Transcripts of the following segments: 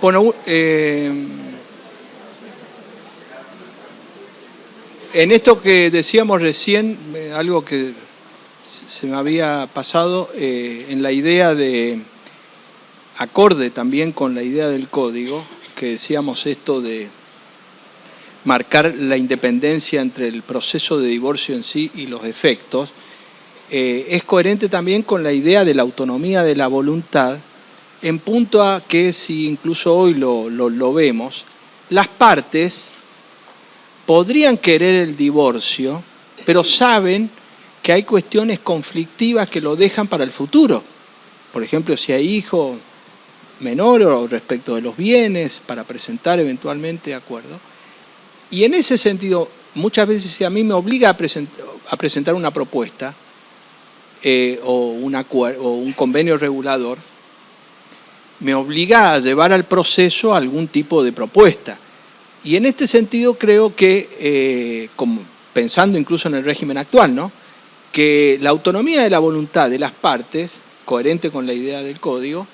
Bueno, en esto que decíamos recién, algo que se me había pasado, en la idea de, acorde también con la idea del código, que decíamos esto de marcar la independencia entre el proceso de divorcio en sí y los efectos, es coherente también con la idea de la autonomía de la voluntad, en punto a que, si incluso hoy lo vemos, las partes podrían querer el divorcio, pero saben que hay cuestiones conflictivas que lo dejan para el futuro. Por ejemplo, si hay hijo menor o respecto de los bienes, para presentar eventualmente acuerdo. Y en ese sentido, muchas veces si a mí me obliga a presentar una propuesta o un convenio regulador, me obliga a llevar al proceso algún tipo de propuesta. Y en este sentido creo que, como pensando incluso en el régimen actual, ¿no?, que la autonomía de la voluntad de las partes, coherente con la idea del código,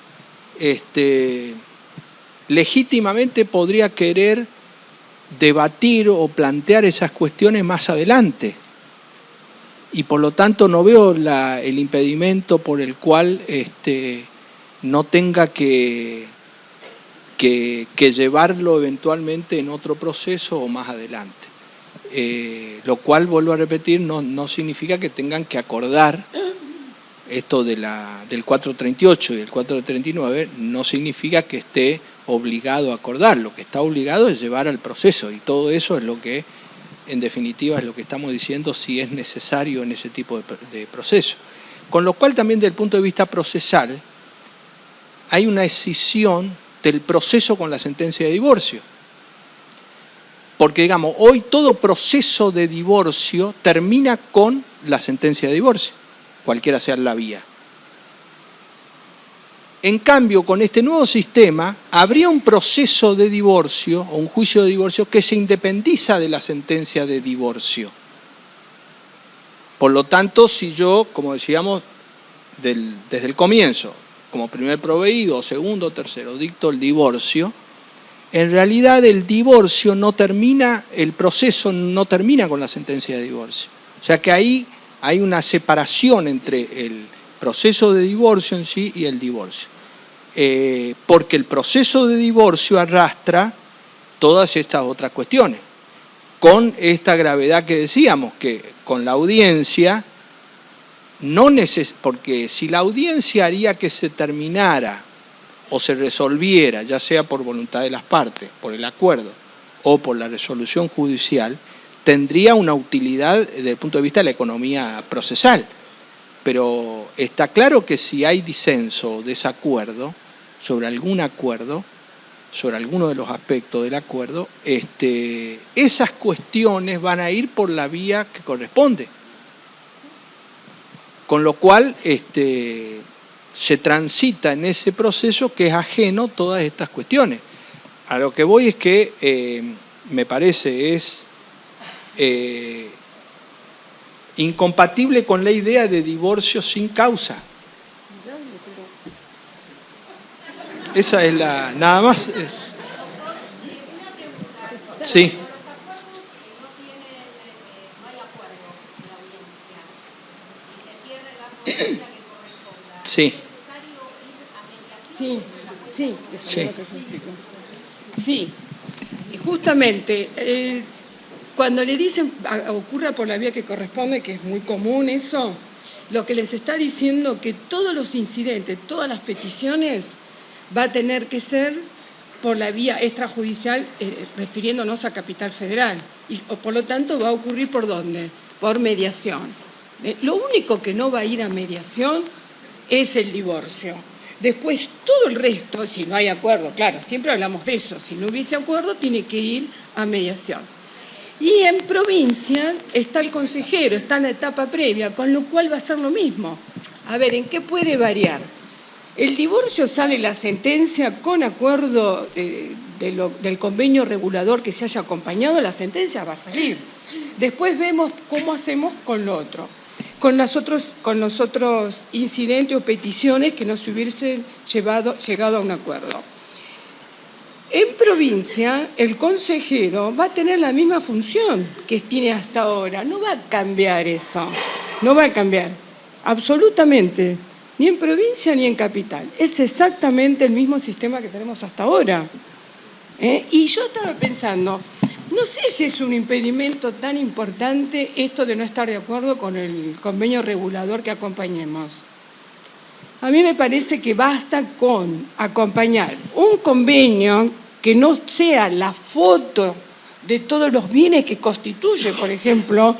legítimamente podría querer debatir o plantear esas cuestiones más adelante. Y por lo tanto no veo el impedimento por el cual no tenga que llevarlo eventualmente en otro proceso o más adelante. Lo cual, vuelvo a repetir, no significa que tengan que acordar esto del 438 y el 439, no significa que esté obligado a acordar. Lo que está obligado es llevar al proceso, y todo eso es lo que, en definitiva, es lo que estamos diciendo, si es necesario en ese tipo de proceso. Con lo cual, también desde el punto de vista procesal, hay una escisión del proceso con la sentencia de divorcio. Porque, digamos, hoy todo proceso de divorcio termina con la sentencia de divorcio, cualquiera sea la vía. En cambio, con este nuevo sistema, habría un proceso de divorcio o un juicio de divorcio que se independiza de la sentencia de divorcio. Por lo tanto, si yo, como decíamos desde el comienzo, como primer proveído, segundo, tercero, dicto el divorcio, en realidad el divorcio no termina, el proceso no termina con la sentencia de divorcio. O sea que ahí hay una separación entre el proceso de divorcio en sí y el divorcio. Porque el proceso de divorcio arrastra todas estas otras cuestiones, con esta gravedad que decíamos, que con la audiencia, porque si la audiencia haría que se terminara o se resolviera, ya sea por voluntad de las partes, por el acuerdo o por la resolución judicial, tendría una utilidad desde el punto de vista de la economía procesal. Pero está claro que si hay disenso o desacuerdo sobre algún acuerdo, sobre alguno de los aspectos del acuerdo, esas cuestiones van a ir por la vía que corresponde. Con lo cual, se transita en ese proceso que es ajeno a todas estas cuestiones. A lo que voy es que me parece es incompatible con la idea de divorcio sin causa. Esa es la... nada más es... Sí. Sí. Sí, y justamente cuando le dicen ocurra por la vía que corresponde, que es muy común eso, lo que les está diciendo que todos los incidentes, todas las peticiones va a tener que ser por la vía extrajudicial, refiriéndonos a Capital Federal, y por lo tanto va a ocurrir ¿por dónde? Por mediación. Lo único que no va a ir a mediación es el divorcio. Después, todo el resto, si no hay acuerdo, claro, siempre hablamos de eso, si no hubiese acuerdo, tiene que ir a mediación. Y en provincia está el consejero, está en la etapa previa, con lo cual va a ser lo mismo. A ver, ¿en qué puede variar? El divorcio sale la sentencia con acuerdo del convenio regulador que se haya acompañado, la sentencia va a salir. Después vemos cómo hacemos con lo otro. Con los otros incidentes o peticiones que no se hubiesen llegado a un acuerdo. En provincia, el consejero va a tener la misma función que tiene hasta ahora. No va a cambiar eso. No va a cambiar. Absolutamente. Ni en provincia ni en capital. Es exactamente el mismo sistema que tenemos hasta ahora. Y yo estaba pensando, no sé si es un impedimento tan importante esto de no estar de acuerdo con el convenio regulador que acompañemos. A mí me parece que basta con acompañar un convenio que no sea la foto de todos los bienes que constituye, por ejemplo,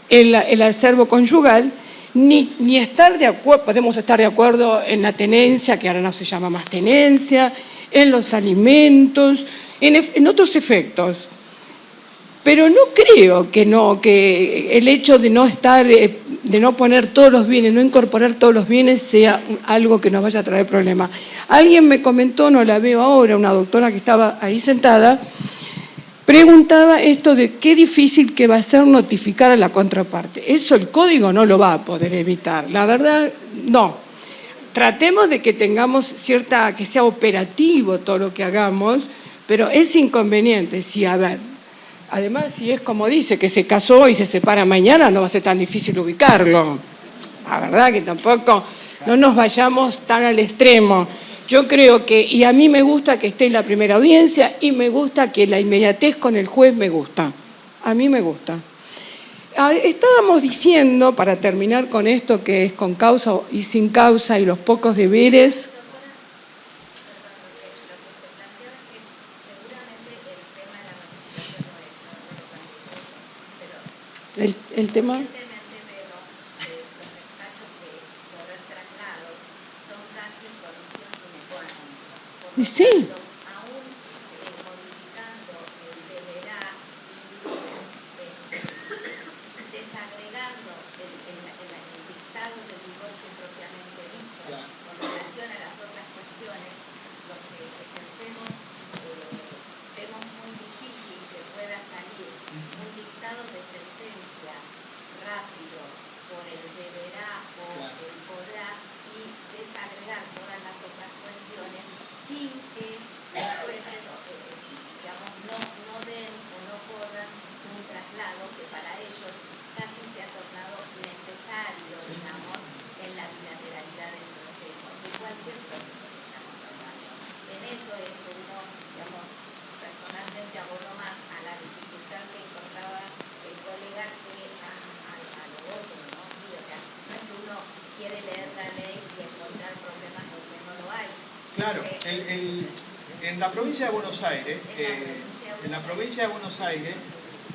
el acervo conyugal, ni estar de acuerdo, podemos estar de acuerdo en la tenencia, que ahora no se llama más tenencia, en los alimentos, en otros efectos. Pero no creo que el hecho de no estar, de no poner todos los bienes, no incorporar todos los bienes sea algo que nos vaya a traer problemas. Alguien me comentó, no la veo ahora, una doctora que estaba ahí sentada, preguntaba esto de qué difícil que va a ser notificar a la contraparte. Eso el código no lo va a poder evitar. La verdad, no. Tratemos de que tengamos que sea operativo todo lo que hagamos, pero es inconveniente, sí, a ver. Además, si es como dice, que se casó y se separa mañana, no va a ser tan difícil ubicarlo. La verdad que tampoco no nos vayamos tan al extremo. Yo creo que, y a mí me gusta que esté en la primera audiencia y me gusta que la inmediatez con el juez me gusta. A mí me gusta. Estábamos diciendo, para terminar con esto, que es con causa y sin causa y los pocos deberes. El tema. Sí. Claro, en la provincia de Buenos Aires,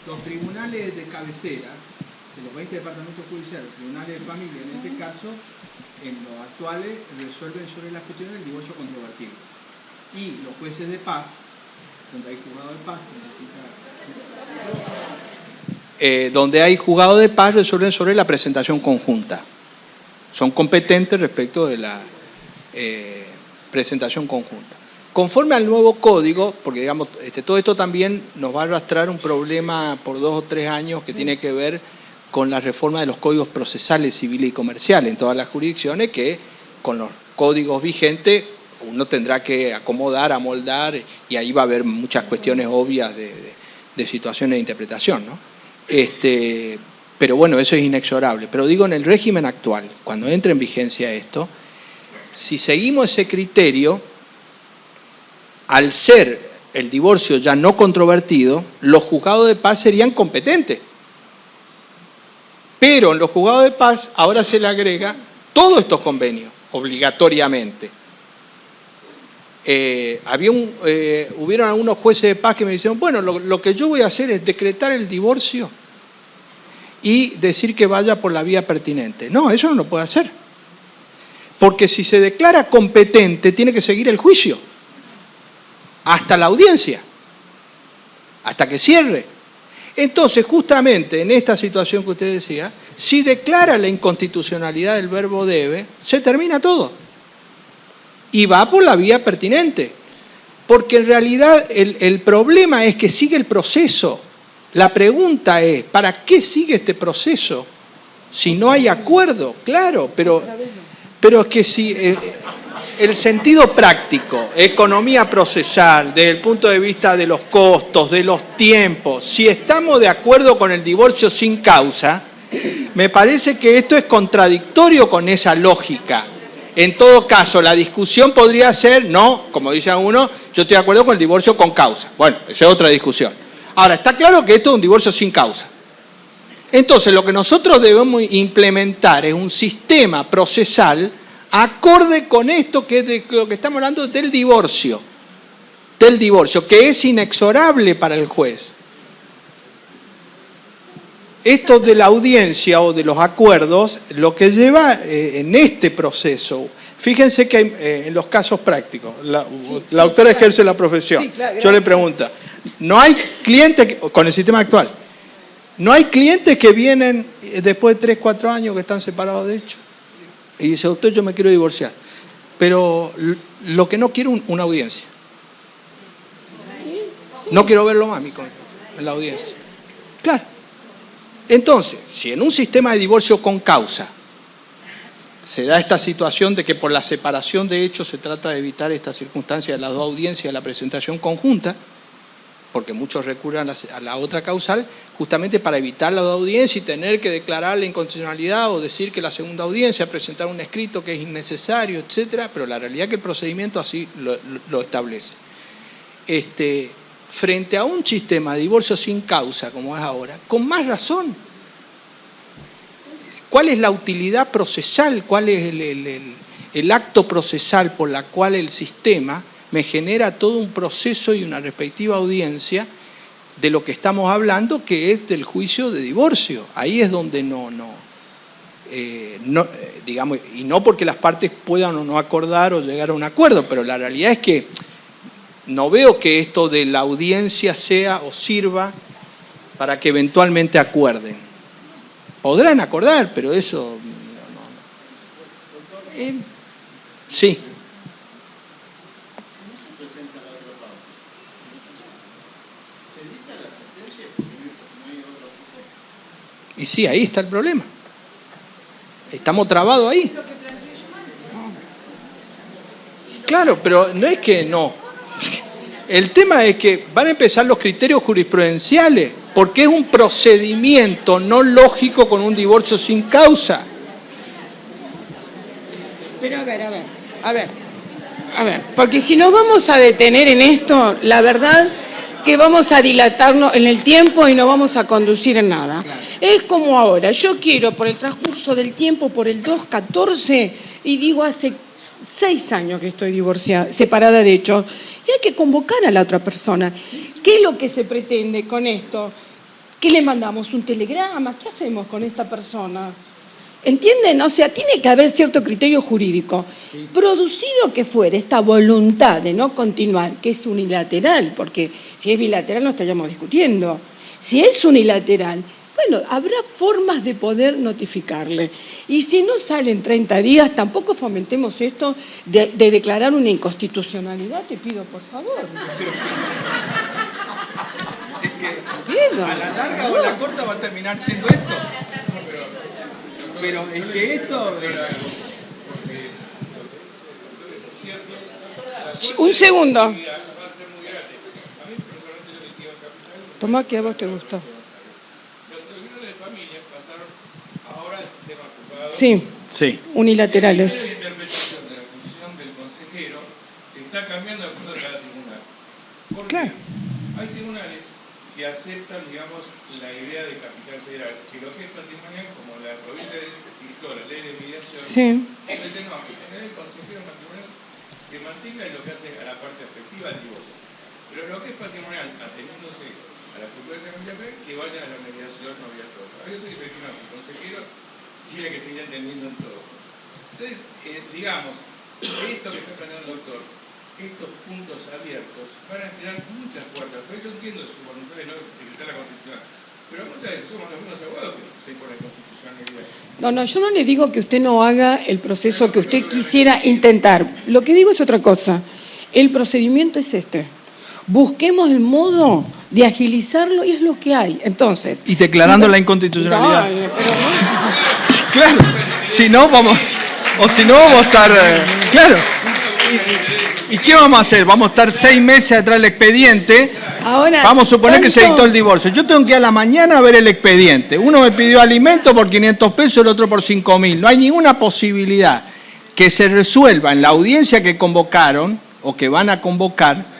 los tribunales de cabecera, de los 20 departamentos judiciales, tribunales de familia en este caso, en los actuales resuelven sobre las cuestiones del divorcio controvertido. Y los jueces de paz, donde hay juzgado de paz, donde hay juzgado de paz, resuelven sobre la presentación conjunta. Son competentes respecto de la presentación conjunta. Conforme al nuevo código, porque digamos, todo esto también nos va a arrastrar un problema por 2 o 3 años que tiene que ver con la reforma de los códigos procesales civiles y comerciales en todas las jurisdicciones, que con los códigos vigentes uno tendrá que acomodar, amoldar, y ahí va a haber muchas cuestiones obvias de situaciones de interpretación, ¿no? Pero bueno, eso es inexorable. Pero digo, en el régimen actual, cuando entre en vigencia esto, si seguimos ese criterio, al ser el divorcio ya no controvertido, los juzgados de paz serían competentes. Pero en los juzgados de paz ahora se le agrega todos estos convenios, obligatoriamente. Hubieron algunos jueces de paz que me dijeron, bueno, lo que yo voy a hacer es decretar el divorcio y decir que vaya por la vía pertinente. No, eso no lo puede hacer. Porque si se declara competente, tiene que seguir el juicio. Hasta la audiencia. Hasta que cierre. Entonces, justamente en esta situación que usted decía, si declara la inconstitucionalidad del verbo debe, se termina todo. Y va por la vía pertinente. Porque en realidad el problema es que sigue el proceso. La pregunta es, ¿para qué sigue este proceso? Si no hay acuerdo, claro, pero es que si... el sentido práctico, economía procesal, desde el punto de vista de los costos, de los tiempos, si estamos de acuerdo con el divorcio sin causa, me parece que esto es contradictorio con esa lógica. En todo caso, la discusión podría ser, no, como dice uno, yo estoy de acuerdo con el divorcio con causa. Bueno, esa es otra discusión. Ahora, está claro que esto es un divorcio sin causa. Entonces, lo que nosotros debemos implementar es un sistema procesal acorde con esto que es de lo que estamos hablando del divorcio, que es inexorable para el juez. Esto de la audiencia o de los acuerdos, lo que lleva en este proceso, fíjense que hay, en los casos prácticos, la doctora ejerce la profesión, sí, claro, yo le pregunto, ¿no hay clientes, con el sistema actual, no hay clientes que vienen después de 3, 4 años que están separados de hecho? Y dice, doctor, yo me quiero divorciar, pero lo que no quiero es una audiencia. No quiero verlo más, en la audiencia. Claro. Entonces, si en un sistema de divorcio con causa se da esta situación de que por la separación de hechos se trata de evitar esta circunstancia de las dos audiencias de la presentación conjunta, porque muchos recurren a la otra causal, justamente para evitar la audiencia y tener que declarar la inconstitucionalidad o decir que la segunda audiencia, presentar un escrito que es innecesario, etcétera, pero la realidad es que el procedimiento así lo establece. Frente a un sistema de divorcio sin causa, como es ahora, con más razón. ¿Cuál es la utilidad procesal? ¿Cuál es el acto procesal por la cual el sistema me genera todo un proceso y una respectiva audiencia de lo que estamos hablando, que es del juicio de divorcio? Ahí es donde digamos, y no porque las partes puedan o no acordar o llegar a un acuerdo, pero la realidad es que no veo que esto de la audiencia sea o sirva para que eventualmente acuerden. Podrán acordar, pero eso... Sí. Y sí, ahí está el problema. Estamos trabados ahí. Claro, pero no es que no. El tema es que van a empezar los criterios jurisprudenciales, porque es un procedimiento no lógico con un divorcio sin causa. Pero a ver, porque si nos vamos a detener en esto, la verdad que vamos a dilatarnos en el tiempo y no vamos a conducir en nada. Claro. Es como ahora, yo quiero por el transcurso del tiempo, por el 214, y digo hace 6 años que estoy divorciada, separada de hecho, y hay que convocar a la otra persona. ¿Qué es lo que se pretende con esto? ¿Qué le mandamos? ¿Un telegrama? ¿Qué hacemos con esta persona? ¿Entienden? O sea, tiene que haber cierto criterio jurídico. Sí. Producido que fuera esta voluntad de no continuar, que es unilateral, porque si es bilateral no estaríamos discutiendo. Si es unilateral, bueno, habrá formas de poder notificarle. Y si no salen 30 días, tampoco fomentemos esto de declarar una inconstitucionalidad, te pido por favor. Es que a la larga o a la corta va a terminar siendo esto. Pero es que esto... Un segundo. Toma que a vos te gustó. Sí, sí, unilaterales. La interpretación de la función del consejero está cambiando de acuerdo a cada tribunal. Porque claro, hay tribunales que aceptan, digamos, la idea de capital federal, que lo que es patrimonial, como la provincia de la ley de mediación, sí, dice no, tener el consejero matrimonial que mantenga lo que hace a la parte afectiva del divorcio. Pero lo que es patrimonial, ateniéndose a la cultura de la familia, que vayan a la mediación, no había todo. Hay otro que dice que no, el consejero tiene que seguir entendiendo en todo. Entonces, digamos, esto que está planteando el doctor, estos puntos abiertos, van a generar muchas puertas. Pero yo entiendo su voluntad de no decretar la Constitución. Pero muchas veces somos los mismos abogados que se por la constitucionalidad. No, yo no le digo que usted no haga el proceso que usted quisiera intentar. Lo que digo es otra cosa. El procedimiento es este. Busquemos el modo de agilizarlo y es lo que hay. Entonces... Y declarando la inconstitucionalidad. No, pero no. Claro, si no vamos a estar... claro. ¿Y qué vamos a hacer? Vamos a estar 6 meses atrás del expediente. Ahora, vamos a suponer que se dictó el divorcio. Yo tengo que ir a la mañana a ver el expediente. Uno me pidió alimento por 500 pesos, el otro por 5.000. No hay ninguna posibilidad que se resuelva en la audiencia que convocaron o que van a convocar.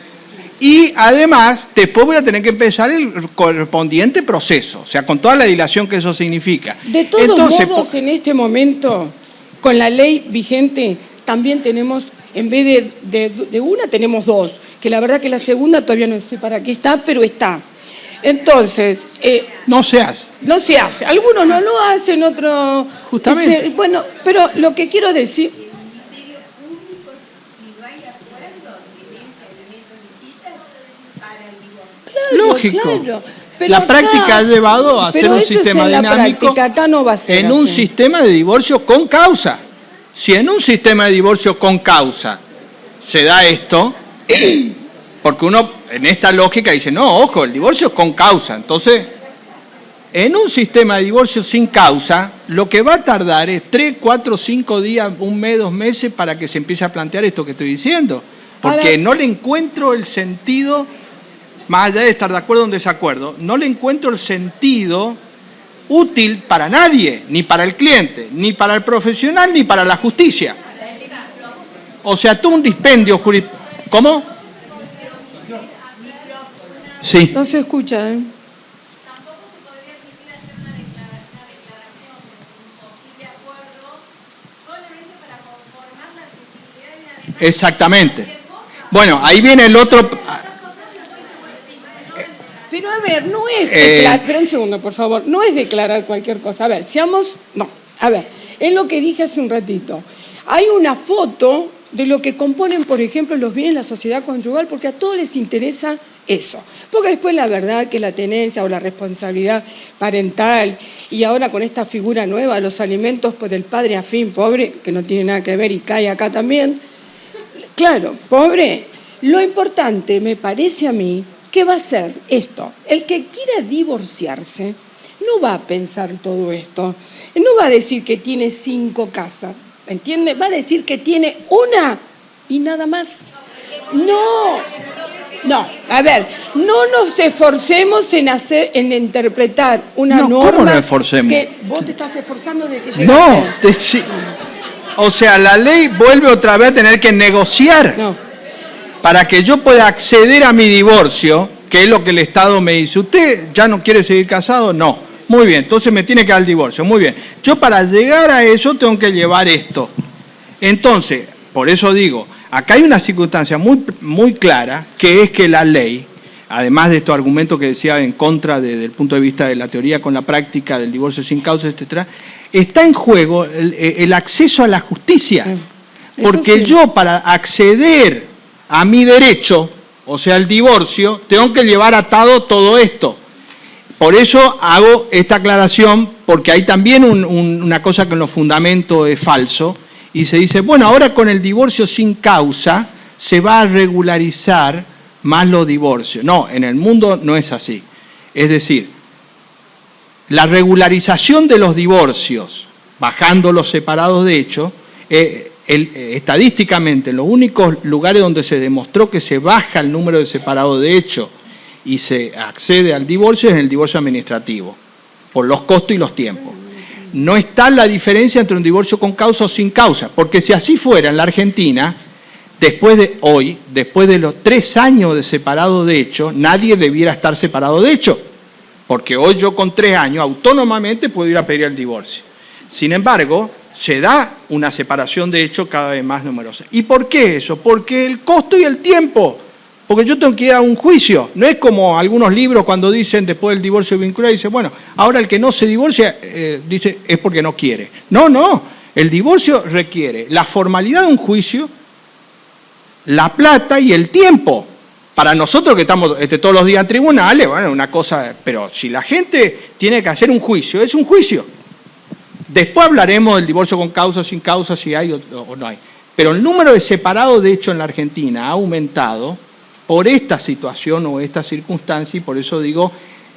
Y además, después voy a tener que empezar el correspondiente proceso, o sea, con toda la dilación que eso significa. De todos modos, en este momento, con la ley vigente, también tenemos, en vez de una, tenemos 2, que la verdad que la segunda todavía no sé para qué está, pero está. Entonces... no se hace. No se hace. Algunos no lo hacen, otros... Justamente. Bueno, pero lo que quiero decir... Lógico. Claro, pero la acá, práctica ha llevado a hacer un sistema dinámico acá no va a ser en así. un sistema de divorcio con causa. Si en un sistema de divorcio con causa se da esto, porque uno en esta lógica dice, no, ojo, el divorcio es con causa. Entonces, en un sistema de divorcio sin causa, lo que va a tardar es 3, 4, 5 días, 1 mes, 2 meses para que se empiece a plantear esto que estoy diciendo. Porque ahora, no le encuentro el sentido... Más allá de estar de acuerdo o en desacuerdo, no le encuentro el sentido útil para nadie, ni para el cliente, ni para el profesional, ni para la justicia. O sea, tú un dispendio jurídico. ¿Cómo? Sí. No se escucha, ¿eh? Exactamente. Bueno, ahí viene el otro... Pero a ver, no es declarar, pero un segundo, por favor, no es declarar cualquier cosa. A ver, es lo que dije hace un ratito. Hay una foto de lo que componen, por ejemplo, los bienes de la sociedad conyugal, porque a todos les interesa eso. Porque después la verdad que la tenencia o la responsabilidad parental, y ahora con esta figura nueva, los alimentos por el padre afín, pobre, que no tiene nada que ver y cae acá también. Claro, pobre. Lo importante, me parece a mí, ¿qué va a ser esto? El que quiera divorciarse no va a pensar todo esto. No va a decir que tiene 5 casas, ¿entiende? Va a decir que tiene una y nada más. No, a ver, no nos esforcemos en interpretar una norma. ¿Cómo nos esforcemos? Que vos te estás esforzando de que llegue. No, o sea, la ley vuelve otra vez a tener que negociar. No. Para que yo pueda acceder a mi divorcio, que es lo que el Estado me dice, ¿usted ya no quiere seguir casado? No. Muy bien, entonces me tiene que dar el divorcio. Muy bien. Yo para llegar a eso tengo que llevar esto. Entonces, por eso digo, acá hay una circunstancia muy, muy clara, que es que la ley, además de estos argumentos que decía en contra desde el punto de vista de la teoría con la práctica del divorcio sin causa, etc., está en juego el acceso a la justicia. Sí. Porque sí, yo para acceder a mi derecho, o sea, el divorcio, tengo que llevar atado todo esto. Por eso hago esta aclaración, porque hay también una cosa que en los fundamentos es falso, y se dice, bueno, ahora con el divorcio sin causa se va a regularizar más los divorcios. No, en el mundo no es así. Es decir, la regularización de los divorcios, bajando los separados de hecho, estadísticamente, los únicos lugares donde se demostró que se baja el número de separados de hecho y se accede al divorcio es en el divorcio administrativo, por los costos y los tiempos. No está la diferencia entre un divorcio con causa o sin causa, porque si así fuera en la Argentina, después de los 3 años de separado de hecho, nadie debiera estar separado de hecho, porque hoy yo con 3 años autónomamente puedo ir a pedir el divorcio. Sin embargo, se da una separación de hecho cada vez más numerosa. ¿Y por qué eso? Porque el costo y el tiempo. Porque yo tengo que ir a un juicio. No es como algunos libros cuando dicen después del divorcio vincular, dicen, bueno, ahora el que no se divorcia, dice, es porque no quiere. No. El divorcio requiere la formalidad de un juicio, la plata y el tiempo. Para nosotros que estamos todos los días en tribunales, bueno, una cosa, pero si la gente tiene que hacer un juicio, es un juicio. Después hablaremos del divorcio con causa, sin causa, si hay o no hay. Pero el número de separados, de hecho, en la Argentina ha aumentado por esta situación o esta circunstancia, y por eso digo,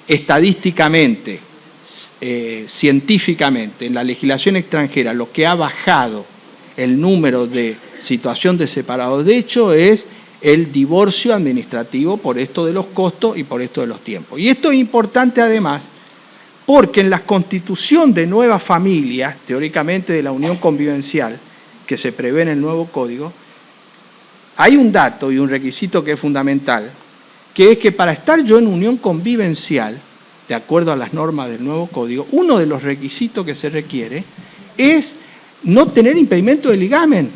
estadísticamente, científicamente, en la legislación extranjera, lo que ha bajado el número de situación de separados. De hecho, es el divorcio administrativo por esto de los costos y por esto de los tiempos. Y esto es importante además porque en la constitución de nuevas familias, teóricamente de la unión convivencial, que se prevé en el nuevo código, hay un dato y un requisito que es fundamental, que es que para estar yo en unión convivencial, de acuerdo a las normas del nuevo código, uno de los requisitos que se requiere es no tener impedimento de ligamen.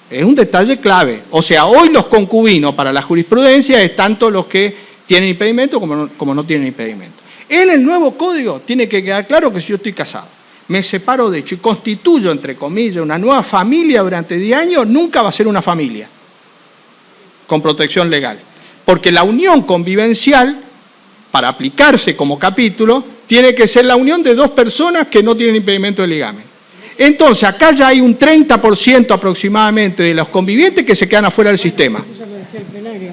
Es un detalle clave. O sea, hoy los concubinos para la jurisprudencia es tanto los que tienen impedimento como no tienen impedimento. En el nuevo código tiene que quedar claro que si yo estoy casado, me separo de hecho y constituyo, entre comillas, una nueva familia durante 10 años, nunca va a ser una familia con protección legal. Porque la unión convivencial, para aplicarse como capítulo, tiene que ser la unión de dos personas que no tienen impedimento de ligamen. Entonces, acá ya hay un 30% aproximadamente de los convivientes que se quedan afuera del sistema. Eso ya lo decía el plenario.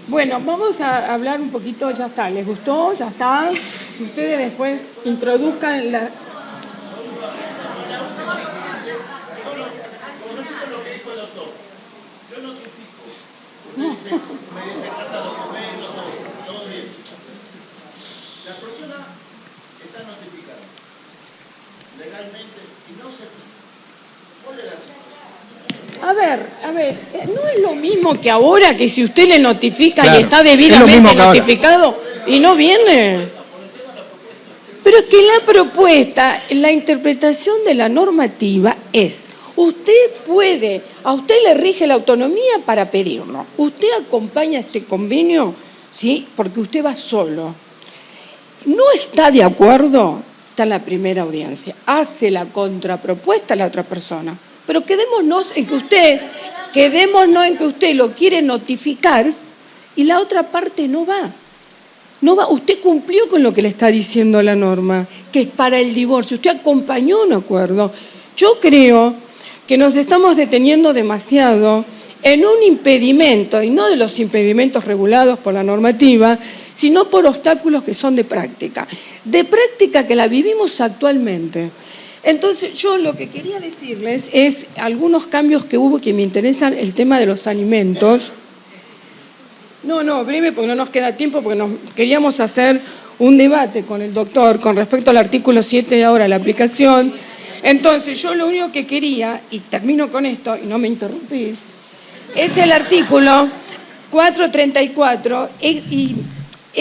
Bueno, vamos a hablar un poquito, ya está, ¿les gustó? Ya está. Ustedes después introduzcan la... La persona está notificada legalmente y no se pisa. ¿Cuál es la situación? A ver, no es lo mismo que ahora, que si usted le notifica claro, y está debidamente es notificado y no viene. Pero es que la propuesta, la interpretación de la normativa es, usted puede, a usted le rige la autonomía para pedirlo. Usted acompaña este convenio, ¿sí? Porque usted va solo. No está de acuerdo, está en la primera audiencia. Hace la contrapropuesta a la otra persona. Pero quedémonos en que usted lo quiere notificar y la otra parte no va. No va. Usted cumplió con lo que le está diciendo la norma, que es para el divorcio. Usted acompañó un acuerdo. Yo creo que nos estamos deteniendo demasiado en un impedimento, y no de los impedimentos regulados por la normativa, sino por obstáculos que son de práctica que la vivimos actualmente. Entonces, yo lo que quería decirles es algunos cambios que hubo que me interesan, el tema de los alimentos. No, breve, porque no nos queda tiempo, porque queríamos hacer un debate con el doctor con respecto al artículo 7 y ahora la aplicación. Entonces, yo lo único que quería, y termino con esto, y no me interrumpís, es el artículo 434, y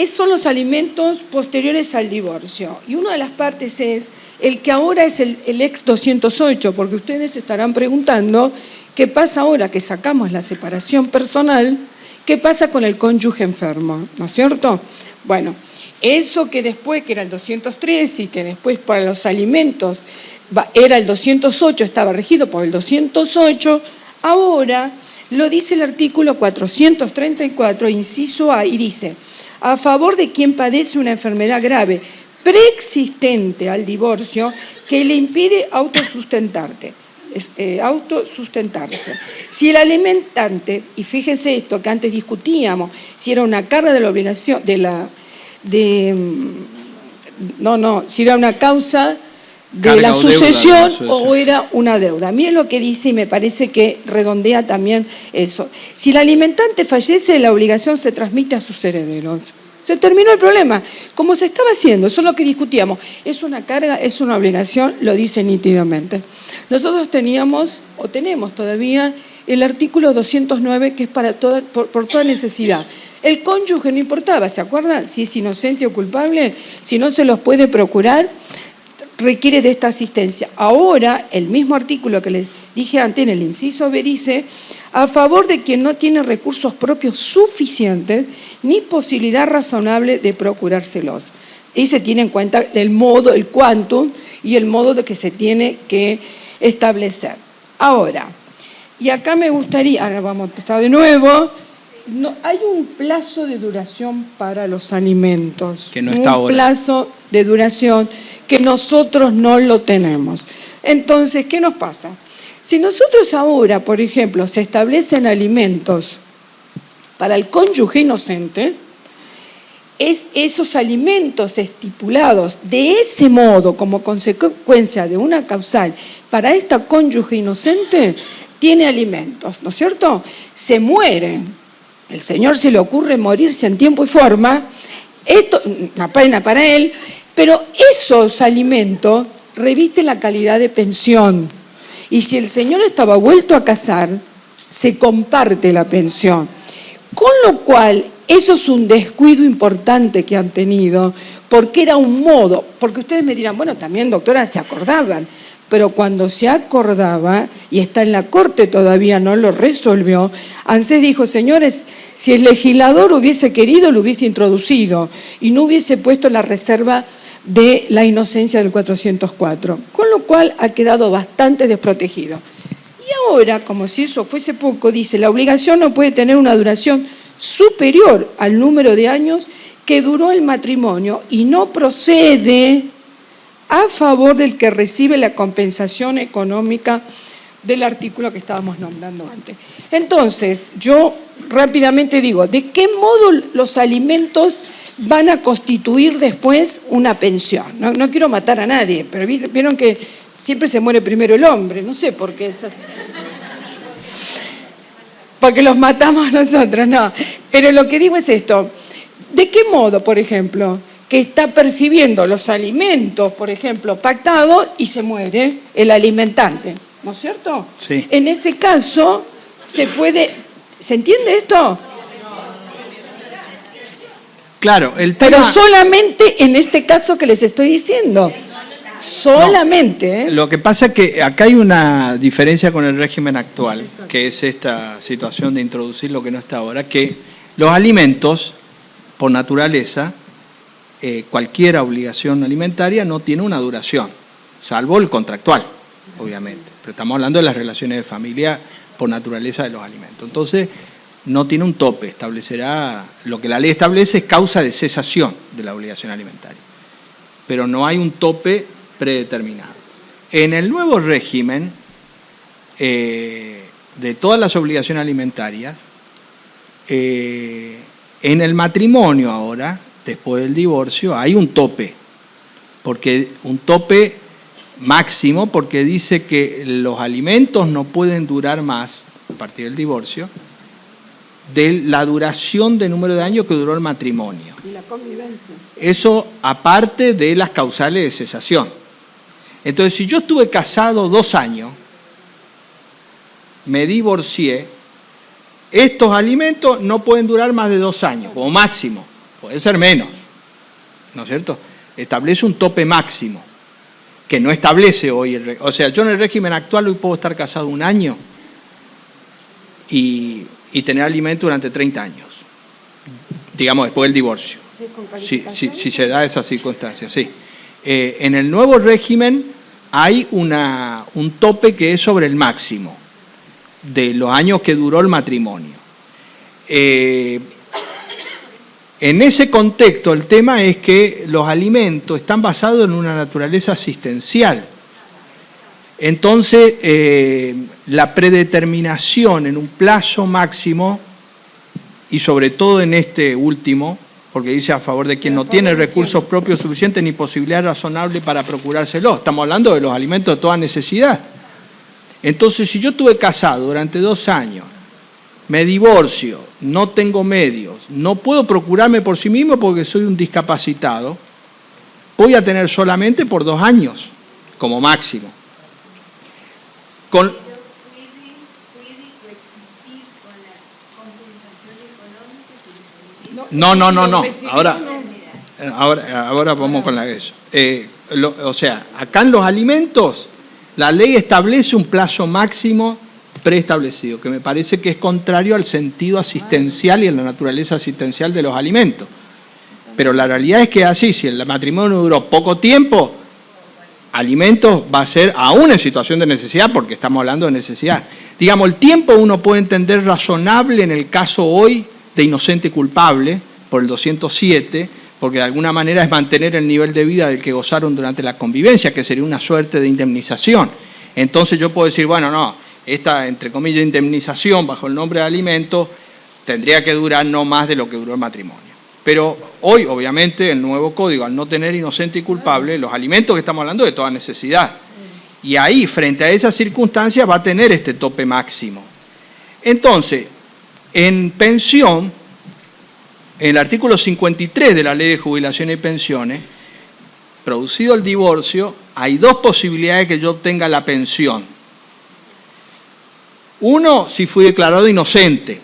son los alimentos posteriores al divorcio. Y una de las partes es el que ahora es el ex 208, porque ustedes estarán preguntando qué pasa ahora que sacamos la separación personal, qué pasa con el cónyuge enfermo, ¿no es cierto? Bueno, eso que después, que era el 203 y que después para los alimentos era el 208, estaba regido por el 208, ahora lo dice el artículo 434, inciso A, y dice: a favor de quien padece una enfermedad grave preexistente al divorcio que le impide autosustentarse. Si el alimentante, y fíjense esto que antes discutíamos, si era una carga de la obligación, si era una causa de la sucesión o era una deuda. Miren lo que dice y me parece que redondea también eso. Si el alimentante fallece, la obligación se transmite a sus herederos. Se terminó el problema. Como se estaba haciendo, eso es lo que discutíamos. ¿Es una carga? ¿Es una obligación? Lo dice nítidamente. Nosotros tenemos todavía el artículo 209, que es para por toda necesidad. El cónyuge no importaba, ¿se acuerdan? Si es inocente o culpable, si no se los puede procurar, requiere de esta asistencia. Ahora, el mismo artículo que les dije antes, en el inciso B, dice: a favor de quien no tiene recursos propios suficientes ni posibilidad razonable de procurárselos. Y se tiene en cuenta el modo, el quantum y el modo de que se tiene que establecer. Ahora, y acá me gustaría, ahora vamos a empezar de nuevo, hay un plazo de duración para los alimentos. Que no está ahora. Un plazo de duración que nosotros no lo tenemos. Entonces, ¿qué nos pasa? Si nosotros ahora, por ejemplo, se establecen alimentos para el cónyuge inocente, esos alimentos estipulados de ese modo como consecuencia de una causal para esta cónyuge inocente, tiene alimentos, ¿no es cierto? Se muere, el señor se le ocurre morirse en tiempo y forma, esto, una pena para él, pero esos alimentos revisten la calidad de pensión. Y si el señor estaba vuelto a casar, se comparte la pensión. Con lo cual, eso es un descuido importante que han tenido, porque era un modo, porque ustedes me dirán, bueno, también, doctora, se acordaban, pero cuando se acordaba, y está en la Corte todavía, no lo resolvió, ANSES dijo, señores, si el legislador hubiese querido, lo hubiese introducido, y no hubiese puesto la reserva de la inocencia del 404, con lo cual ha quedado bastante desprotegido. Y ahora, como si eso fuese poco, dice, la obligación no puede tener una duración superior al número de años que duró el matrimonio y no procede a favor del que recibe la compensación económica del artículo que estábamos nombrando antes. Entonces, yo rápidamente digo, ¿de qué modo los alimentos van a constituir después una pensión? No quiero matar a nadie, pero vieron que siempre se muere primero el hombre, no sé por qué es así. Porque los matamos nosotros, no. Pero lo que digo es esto, ¿de qué modo, por ejemplo, que está percibiendo los alimentos, por ejemplo, pactados y se muere el alimentante? ¿No es cierto? Sí. En ese caso, se puede... ¿Se entiende esto? Claro, el tema... Pero solamente en este caso que les estoy diciendo. Solamente. No, lo que pasa es que acá hay una diferencia con el régimen actual, que es esta situación de introducir lo que no está ahora, que los alimentos, por naturaleza, cualquier obligación alimentaria no tiene una duración, salvo el contractual, obviamente. Pero estamos hablando de las relaciones de familia por naturaleza de los alimentos. Entonces, no tiene un tope, establecerá, lo que la ley establece es causa de cesación de la obligación alimentaria. Pero no hay un tope predeterminado. En el nuevo régimen de todas las obligaciones alimentarias, en el matrimonio ahora, después del divorcio, hay un tope, porque un tope máximo, porque dice que los alimentos no pueden durar más, a partir del divorcio, de la duración de número de años que duró el matrimonio. Y la convivencia. Eso aparte de las causales de cesación. Entonces, si yo estuve casado 2 años, me divorcié, estos alimentos no pueden durar más de 2 años, como máximo, puede ser menos, ¿no es cierto? Establece un tope máximo, que no establece hoy, o sea, yo en el régimen actual hoy puedo estar casado 1 año y tener alimento durante 30 años, digamos después del divorcio, si se da esa circunstancia, sí. En el nuevo régimen hay un tope que es sobre el máximo de los años que duró el matrimonio. En ese contexto el tema es que los alimentos están basados en una naturaleza asistencial. Entonces, la predeterminación en un plazo máximo, y sobre todo en este último, porque dice a favor de quien no tiene recursos propios suficientes ni posibilidad razonable para procurárselo. Estamos hablando de los alimentos de toda necesidad. Entonces, si yo estuve casado durante 2 años, me divorcio, no tengo medios, no puedo procurarme por sí mismo porque soy un discapacitado, voy a tener solamente por 2 años, como máximo. No. Ahora vamos con eso. O sea, acá en los alimentos, la ley establece un plazo máximo preestablecido, que me parece que es contrario al sentido asistencial y a la naturaleza asistencial de los alimentos. Pero la realidad es que así, si el matrimonio duró poco tiempo, alimentos va a ser aún en situación de necesidad, porque estamos hablando de necesidad. Digamos, el tiempo uno puede entender razonable en el caso hoy de inocente y culpable, por el 207, porque de alguna manera es mantener el nivel de vida del que gozaron durante la convivencia, que sería una suerte de indemnización. Entonces yo puedo decir, bueno, no, esta, entre comillas, indemnización bajo el nombre de alimento tendría que durar no más de lo que duró el matrimonio. Pero hoy, obviamente, el nuevo código, al no tener inocente y culpable, los alimentos que estamos hablando de toda necesidad. Y ahí, frente a esas circunstancias, va a tener este tope máximo. Entonces, en pensión, en el artículo 53 de la Ley de Jubilaciones y Pensiones, producido el divorcio, hay dos posibilidades que yo obtenga la pensión. Uno, si fui declarado inocente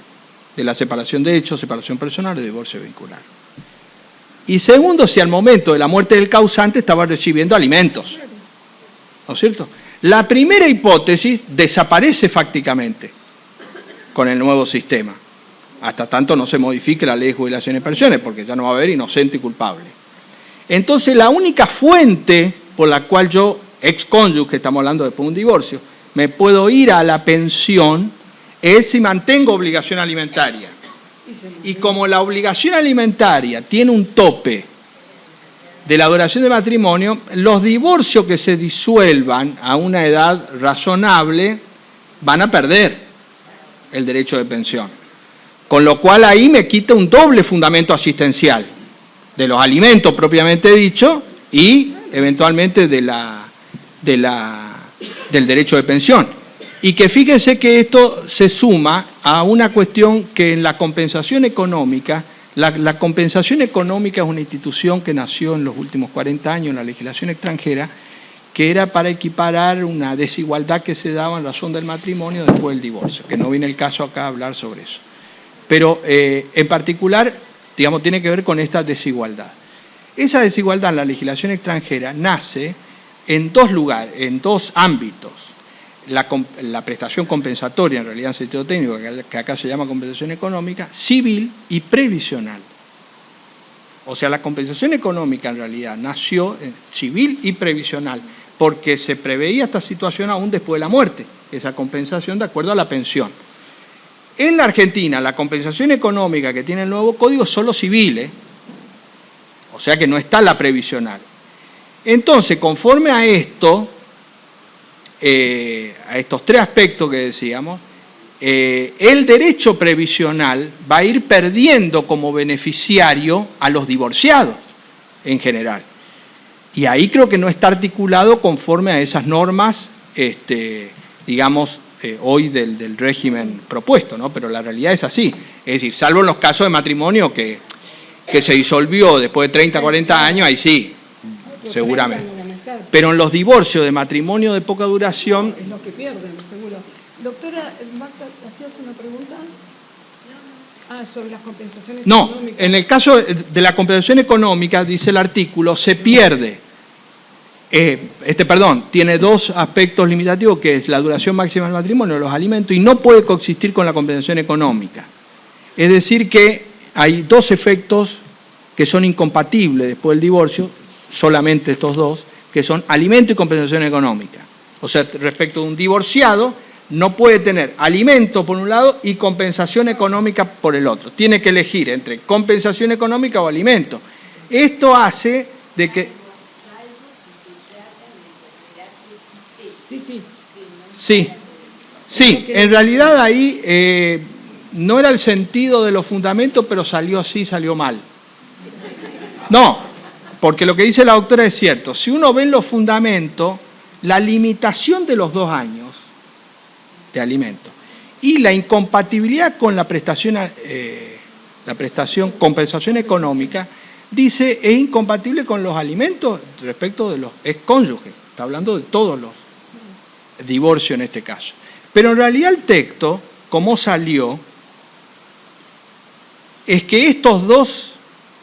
de la separación de hechos, separación personal o divorcio vincular. Y segundo, si al momento de la muerte del causante estaba recibiendo alimentos. ¿No es cierto? La primera hipótesis desaparece fácticamente con el nuevo sistema, hasta tanto no se modifique la Ley de Jubilaciones y Pensiones, porque ya no va a haber inocente y culpable. Entonces, la única fuente por la cual yo, excónyuge, estamos hablando después de un divorcio, me puedo ir a la pensión es si mantengo obligación alimentaria. Y como la obligación alimentaria tiene un tope de la duración del matrimonio, los divorcios que se disuelvan a una edad razonable van a perder el derecho de pensión. Con lo cual ahí me quita un doble fundamento asistencial, de los alimentos propiamente dicho y eventualmente del derecho de pensión. Y que fíjense que esto se suma a una cuestión que en la compensación económica, la compensación económica es una institución que nació en los últimos 40 años en la legislación extranjera, que era para equiparar una desigualdad que se daba en razón del matrimonio después del divorcio, que no viene el caso acá a hablar sobre eso. Pero en particular, digamos, tiene que ver con esta desigualdad. Esa desigualdad en la legislación extranjera nace en dos lugares, en dos ámbitos. La prestación compensatoria, en realidad en sentido técnico, que acá se llama compensación económica, civil y previsional. O sea, la compensación económica en realidad nació en civil y previsional, porque se preveía esta situación aún después de la muerte, esa compensación de acuerdo a la pensión. En la Argentina, la compensación económica que tiene el nuevo código es solo civil, o sea que no está la previsional. Entonces, conforme a esto, a estos tres aspectos que decíamos, el derecho previsional va a ir perdiendo como beneficiario a los divorciados en general. Y ahí creo que no está articulado conforme a esas normas, digamos, hoy del régimen propuesto, ¿no? Pero la realidad es así. Es decir, salvo en los casos de matrimonio que se disolvió después de 30, 40 años, ahí sí, seguramente. Pero en los divorcios de matrimonio de poca duración... Es lo que pierden, seguro. Doctora Marta, ¿hacías una pregunta? Sobre las compensaciones económicas. No, en el caso de la compensación económica, dice el artículo, se pierde. Tiene dos aspectos limitativos, que es la duración máxima del matrimonio, los alimentos, y no puede coexistir con la compensación económica. Es decir que hay dos efectos que son incompatibles después del divorcio, solamente estos dos, que son alimento y compensación económica. O sea, respecto de un divorciado, no puede tener alimento por un lado y compensación económica por el otro. Tiene que elegir entre compensación económica o alimento. Esto hace de que... Sí, en realidad ahí no era el sentido de los fundamentos, pero salió así, salió mal. No, porque lo que dice la doctora es cierto. Si uno ve en los fundamentos, la limitación de los 2 años de alimento y la incompatibilidad con la prestación compensación económica, dice es incompatible con los alimentos respecto de los excónyuges. Está hablando de todos los divorcios en este caso. Pero en realidad el texto, como salió, es que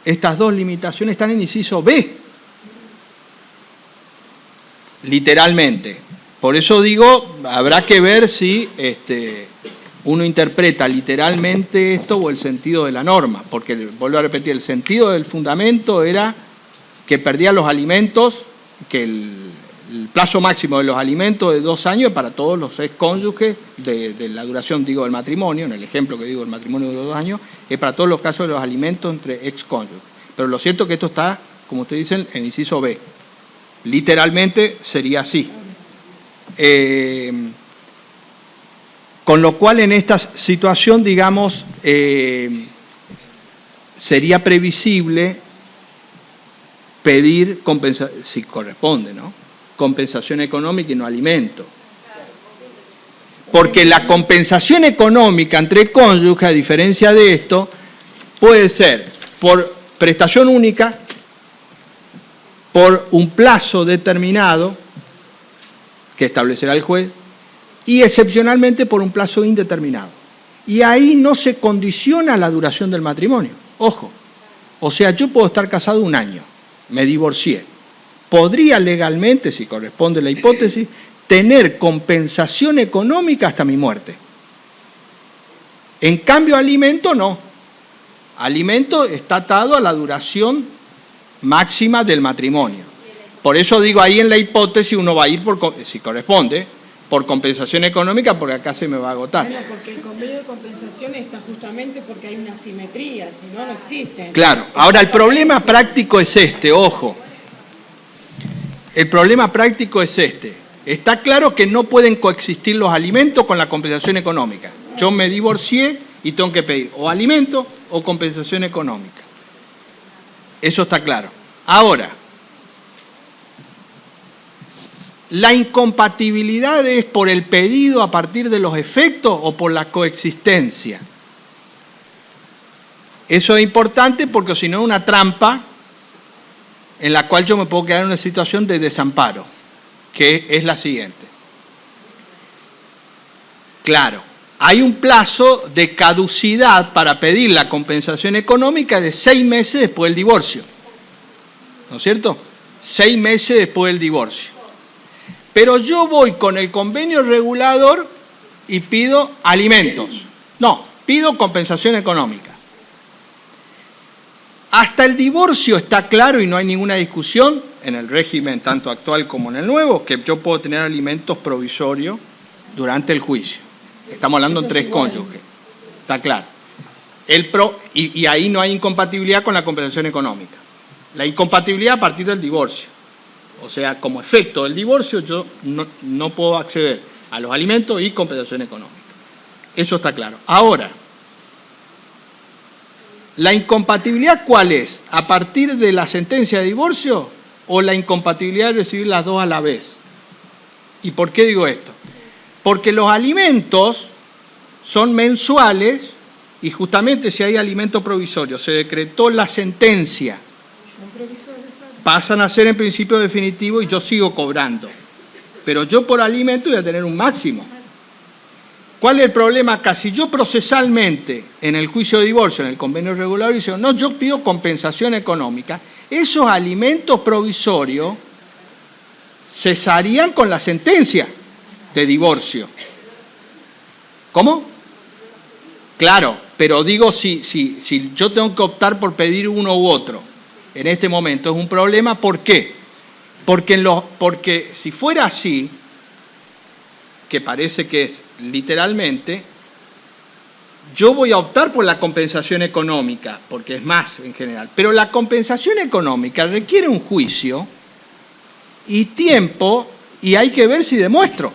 estas dos limitaciones están en inciso B, literalmente. Por eso digo, habrá que ver si uno interpreta literalmente esto o el sentido de la norma, porque, vuelvo a repetir, el sentido del fundamento era que perdía los alimentos, que el plazo máximo de los alimentos de 2 años para todos los excónyuges de la duración, digo, del matrimonio, en el ejemplo que digo, el matrimonio de 2 años, es para todos los casos de los alimentos entre excónyuges. Pero lo cierto es que esto está, como ustedes dicen, en inciso B. Literalmente sería así. Con lo cual, en esta situación, digamos, sería previsible pedir compensación, si corresponde, ¿no? Compensación económica y no alimento. Porque la compensación económica entre cónyuges, a diferencia de esto, puede ser por prestación única, por un plazo determinado que establecerá el juez y excepcionalmente por un plazo indeterminado. Y ahí no se condiciona la duración del matrimonio. Ojo, o sea, yo puedo estar casado 1 año, me divorcié. Podría legalmente, si corresponde la hipótesis, tener compensación económica hasta mi muerte. En cambio, alimento no. Alimento está atado a la duración máxima del matrimonio. Por eso digo, ahí en la hipótesis uno va a ir, si corresponde, por compensación económica, porque acá se me va a agotar. Bueno, porque el convenio de compensación está justamente porque hay una asimetría, si no, no existe. Claro, ahora el problema práctico es este, ojo. El problema práctico es este. Está claro que no pueden coexistir los alimentos con la compensación económica. Yo me divorcié y tengo que pedir o alimento o compensación económica. Eso está claro. Ahora, ¿la incompatibilidad es por el pedido a partir de los efectos o por la coexistencia? Eso es importante porque si no es una trampa en la cual yo me puedo quedar en una situación de desamparo, que es la siguiente. Claro, hay un plazo de caducidad para pedir la compensación económica de 6 meses después del divorcio. ¿No es cierto? 6 meses después del divorcio. Pero yo voy con el convenio regulador y pido alimentos. No, pido compensación económica. Hasta el divorcio está claro y no hay ninguna discusión en el régimen tanto actual como en el nuevo, que yo puedo tener alimentos provisorios durante el juicio. Estamos hablando en 3 cónyuges. Está claro. Y ahí no hay incompatibilidad con la compensación económica. La incompatibilidad a partir del divorcio. O sea, como efecto del divorcio yo no puedo acceder a los alimentos y compensación económica. Eso está claro. Ahora, ¿la incompatibilidad cuál es? ¿A partir de la sentencia de divorcio o la incompatibilidad de recibir las dos a la vez? ¿Y por qué digo esto? Porque los alimentos son mensuales y justamente si hay alimento provisorio, se decretó la sentencia, pasan a ser en principio definitivo y yo sigo cobrando. Pero yo por alimento voy a tener un máximo. ¿Cuál es el problema acá? Si yo procesalmente, en el juicio de divorcio, en el convenio regulador, digo, no, yo pido compensación económica, esos alimentos provisorios cesarían con la sentencia de divorcio. ¿Cómo? Claro, pero digo, si yo tengo que optar por pedir uno u otro, en este momento es un problema. ¿Por qué? Porque si fuera así, que parece que es literalmente, yo voy a optar por la compensación económica, porque es más en general. Pero la compensación económica requiere un juicio y tiempo, y hay que ver si demuestro.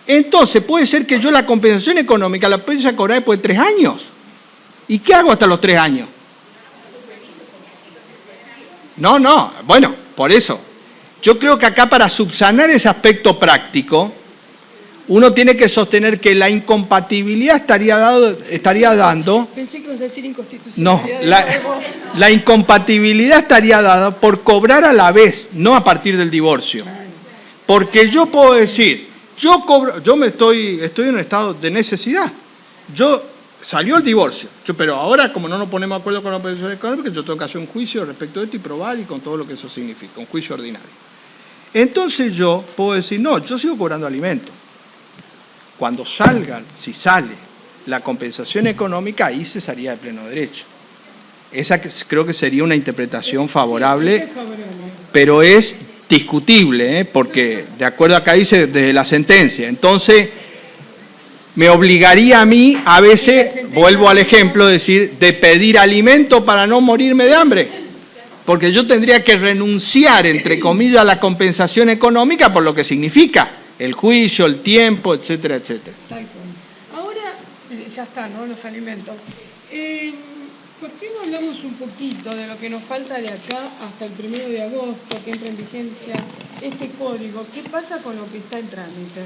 Entonces puede ser que yo la compensación económica la pueda cobrar después de 3 años. ¿Y qué hago hasta los 3 años? No, bueno, por eso. Yo creo que acá para subsanar ese aspecto práctico, uno tiene que sostener que la incompatibilidad estaría dando... Pensé que ibas a decir inconstitucionalidad. No, la incompatibilidad estaría dada por cobrar a la vez, no a partir del divorcio. Porque yo puedo decir, estoy en un estado de necesidad. Salió el divorcio, pero ahora como no nos ponemos de acuerdo con la compensación económica, yo tengo que hacer un juicio respecto de esto y probar y con todo lo que eso significa, un juicio ordinario. Entonces yo puedo decir, no, yo sigo cobrando alimentos. Cuando si sale la compensación económica, ahí cesaría de pleno derecho. Esa creo que sería una interpretación favorable, pero es discutible, porque de acuerdo acá dice desde la sentencia. Entonces, me obligaría a mí, a veces, vuelvo al ejemplo, de pedir alimento para no morirme de hambre. Porque yo tendría que renunciar, entre comillas, a la compensación económica por lo que significa el juicio, el tiempo, etcétera, etcétera. Ahora, ya está, ¿no? Los alimentos. ¿Por qué no hablamos un poquito de lo que nos falta de acá hasta el 1 de agosto, que entra en vigencia este código? ¿Qué pasa con lo que está en trámite?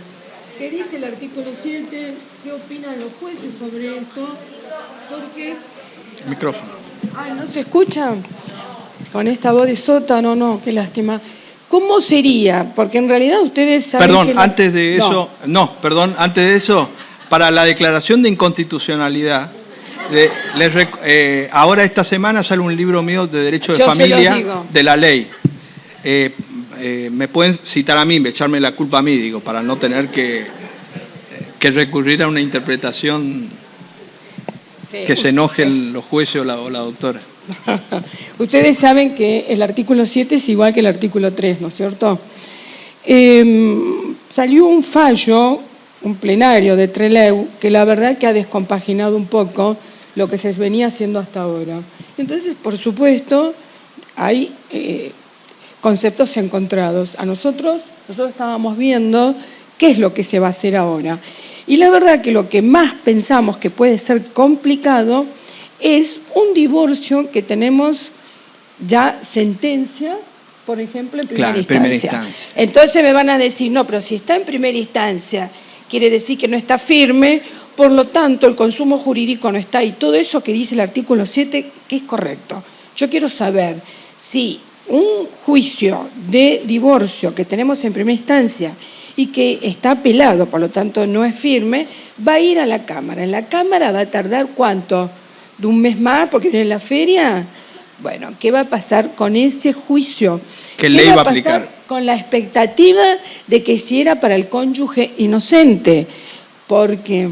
¿Qué dice el artículo 7? ¿Qué opinan los jueces sobre esto? Porque... Micrófono. Ay, ¿no se escucha? Con esta voz de sótano, no, qué lástima. ¿Cómo sería? Porque en realidad ustedes saben Perdón, que antes de eso... antes de eso, para la declaración de inconstitucionalidad... ahora esta semana sale un libro mío de Derecho de Familia de la ley. Me pueden citar a mí, echarme la culpa a mí, digo, para no tener que recurrir a una interpretación que se enojen los jueces o la doctora. Ustedes saben que el artículo 7 es igual que el artículo 3, ¿no es cierto? Salió un fallo, un plenario de Trelew, que la verdad que ha descompaginado un poco lo que se venía haciendo hasta ahora. Entonces, por supuesto, hay conceptos encontrados. Nosotros estábamos viendo qué es lo que se va a hacer ahora. Y la verdad que lo que más pensamos que puede ser complicado es un divorcio que tenemos ya sentencia, por ejemplo, en primera instancia. Entonces me van a decir, no, pero si está en primera instancia, quiere decir que no está firme. Por lo tanto, el consumo jurídico no está, y todo eso que dice el artículo 7, que es correcto. Yo quiero saber si un juicio de divorcio que tenemos en primera instancia y que está apelado, por lo tanto no es firme, va a ir a la Cámara. En la Cámara va a tardar ¿cuánto? ¿De un mes más porque viene la feria? Bueno, ¿qué va a pasar con este juicio? ¿Qué ley va a aplicar? Con la expectativa de que si era para el cónyuge inocente, porque...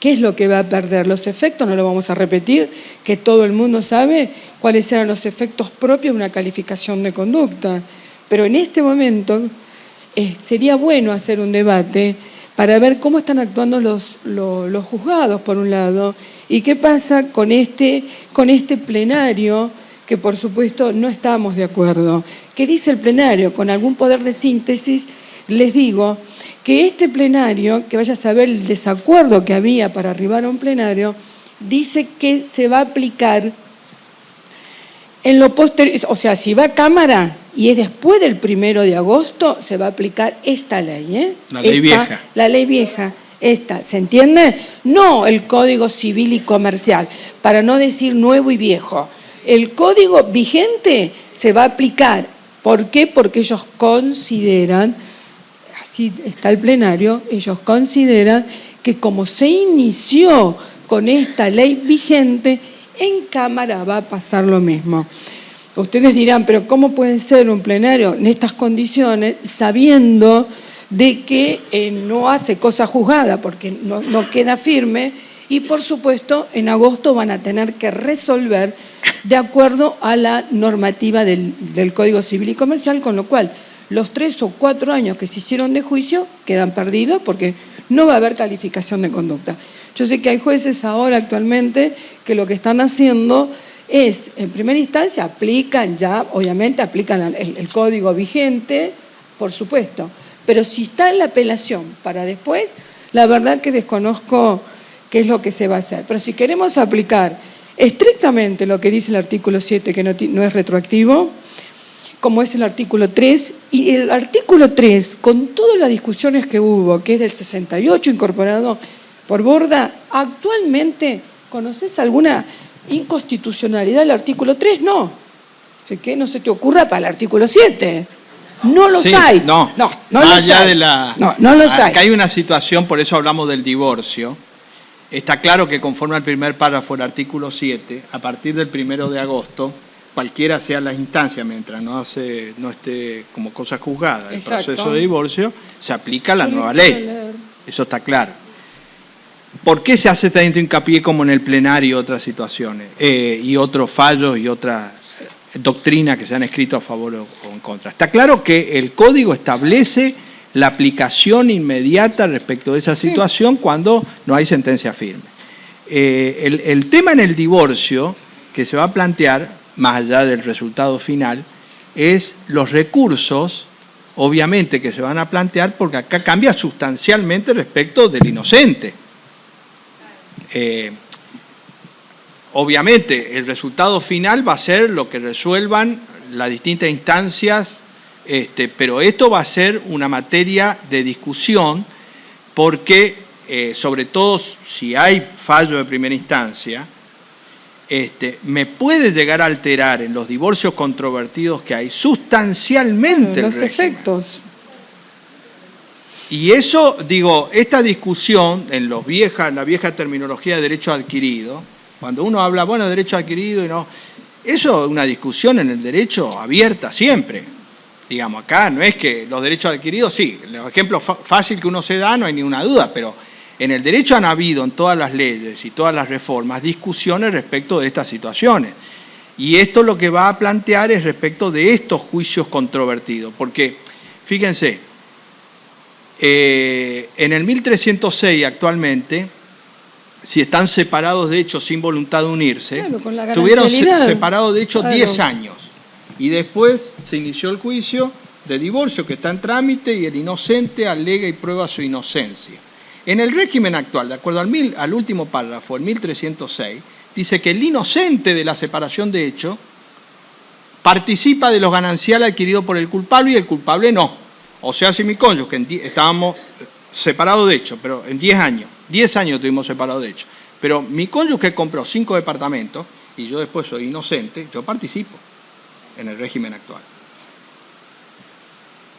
¿qué es lo que va a perder? Los efectos, no lo vamos a repetir, que todo el mundo sabe cuáles eran los efectos propios de una calificación de conducta. Pero en este momento sería bueno hacer un debate para ver cómo están actuando los juzgados, por un lado, y qué pasa con este plenario, que por supuesto no estamos de acuerdo. ¿Qué dice el plenario? Con algún poder de síntesis, les digo que este plenario, que vaya a saber el desacuerdo que había para arribar a un plenario, dice que se va a aplicar en lo posterior, o sea, si va a Cámara y es después del 1 de agosto, se va a aplicar esta ley, La ley vieja. La ley vieja, esta, ¿se entiende? No el Código Civil y Comercial, para no decir nuevo y viejo. El código vigente se va a aplicar. ¿Por qué? Porque ellos consideran... así está el plenario, ellos consideran que como se inició con esta ley vigente, en Cámara va a pasar lo mismo. Ustedes dirán, pero ¿cómo puede ser un plenario en estas condiciones sabiendo de que no hace cosa juzgada porque no queda firme? Y por supuesto en agosto van a tener que resolver de acuerdo a la normativa del Código Civil y Comercial, con lo cual los 3 o 4 años que se hicieron de juicio quedan perdidos porque no va a haber calificación de conducta. Yo sé que hay jueces ahora actualmente que lo que están haciendo es, en primera instancia, aplican el código vigente, por supuesto, pero si está en la apelación para después, la verdad que desconozco qué es lo que se va a hacer. Pero si queremos aplicar estrictamente lo que dice el artículo 7, que no es retroactivo, como es el artículo 3, y el artículo 3, con todas las discusiones que hubo, que es del 68 incorporado por Borda, actualmente, ¿conoces alguna inconstitucionalidad del artículo 3? No. Sé que no se te ocurra para el artículo 7. No los hay. No los hay. No los hay. Acá hay una situación, por eso hablamos del divorcio. Está claro que conforme al primer párrafo del artículo 7, a partir del 1 de agosto, cualquiera sea la instancia, mientras no esté como cosa juzgada el proceso de divorcio, se aplica la nueva ley. Eso está claro. ¿Por qué se hace tanto hincapié como en el plenario otras situaciones y otros fallos y otras doctrinas que se han escrito a favor o en contra? Está claro que el código establece la aplicación inmediata respecto de esa situación cuando no hay sentencia firme. El tema en el divorcio que se va a plantear, más allá del resultado final, es los recursos, obviamente, que se van a plantear, porque acá cambia sustancialmente respecto del inocente. obviamente el resultado final va a ser lo que resuelvan las distintas instancias, pero esto va a ser una materia de discusión porque, sobre todo si hay fallo de primera instancia, me puede llegar a alterar en los divorcios controvertidos que hay sustancialmente los el régimen. efectos. Y eso, digo, esta discusión en la vieja terminología de derecho adquirido, cuando uno habla, bueno, derecho adquirido y no, eso es una discusión en el derecho abierta siempre. Digamos, acá no es que los derechos adquiridos, sí, los ejemplos fáciles que uno se da, no hay ninguna duda, pero en el derecho han habido en todas las leyes y todas las reformas discusiones respecto de estas situaciones. Y esto lo que va a plantear es respecto de estos juicios controvertidos, porque, fíjense, en el 1306 actualmente, si están separados de hecho sin voluntad de unirse, claro, estuvieron separados de hecho 10 años. Y después se inició el juicio de divorcio que está en trámite y el inocente alega y prueba su inocencia. En el régimen actual, de acuerdo al último párrafo, el 1306, dice que el inocente de la separación de hecho participa de los gananciales adquiridos por el culpable y el culpable no. O sea, si mi cónyuge, estábamos separados de hecho, pero en 10 años estuvimos separados de hecho, pero mi cónyuge compró 5 departamentos y yo después soy inocente, yo participo en el régimen actual.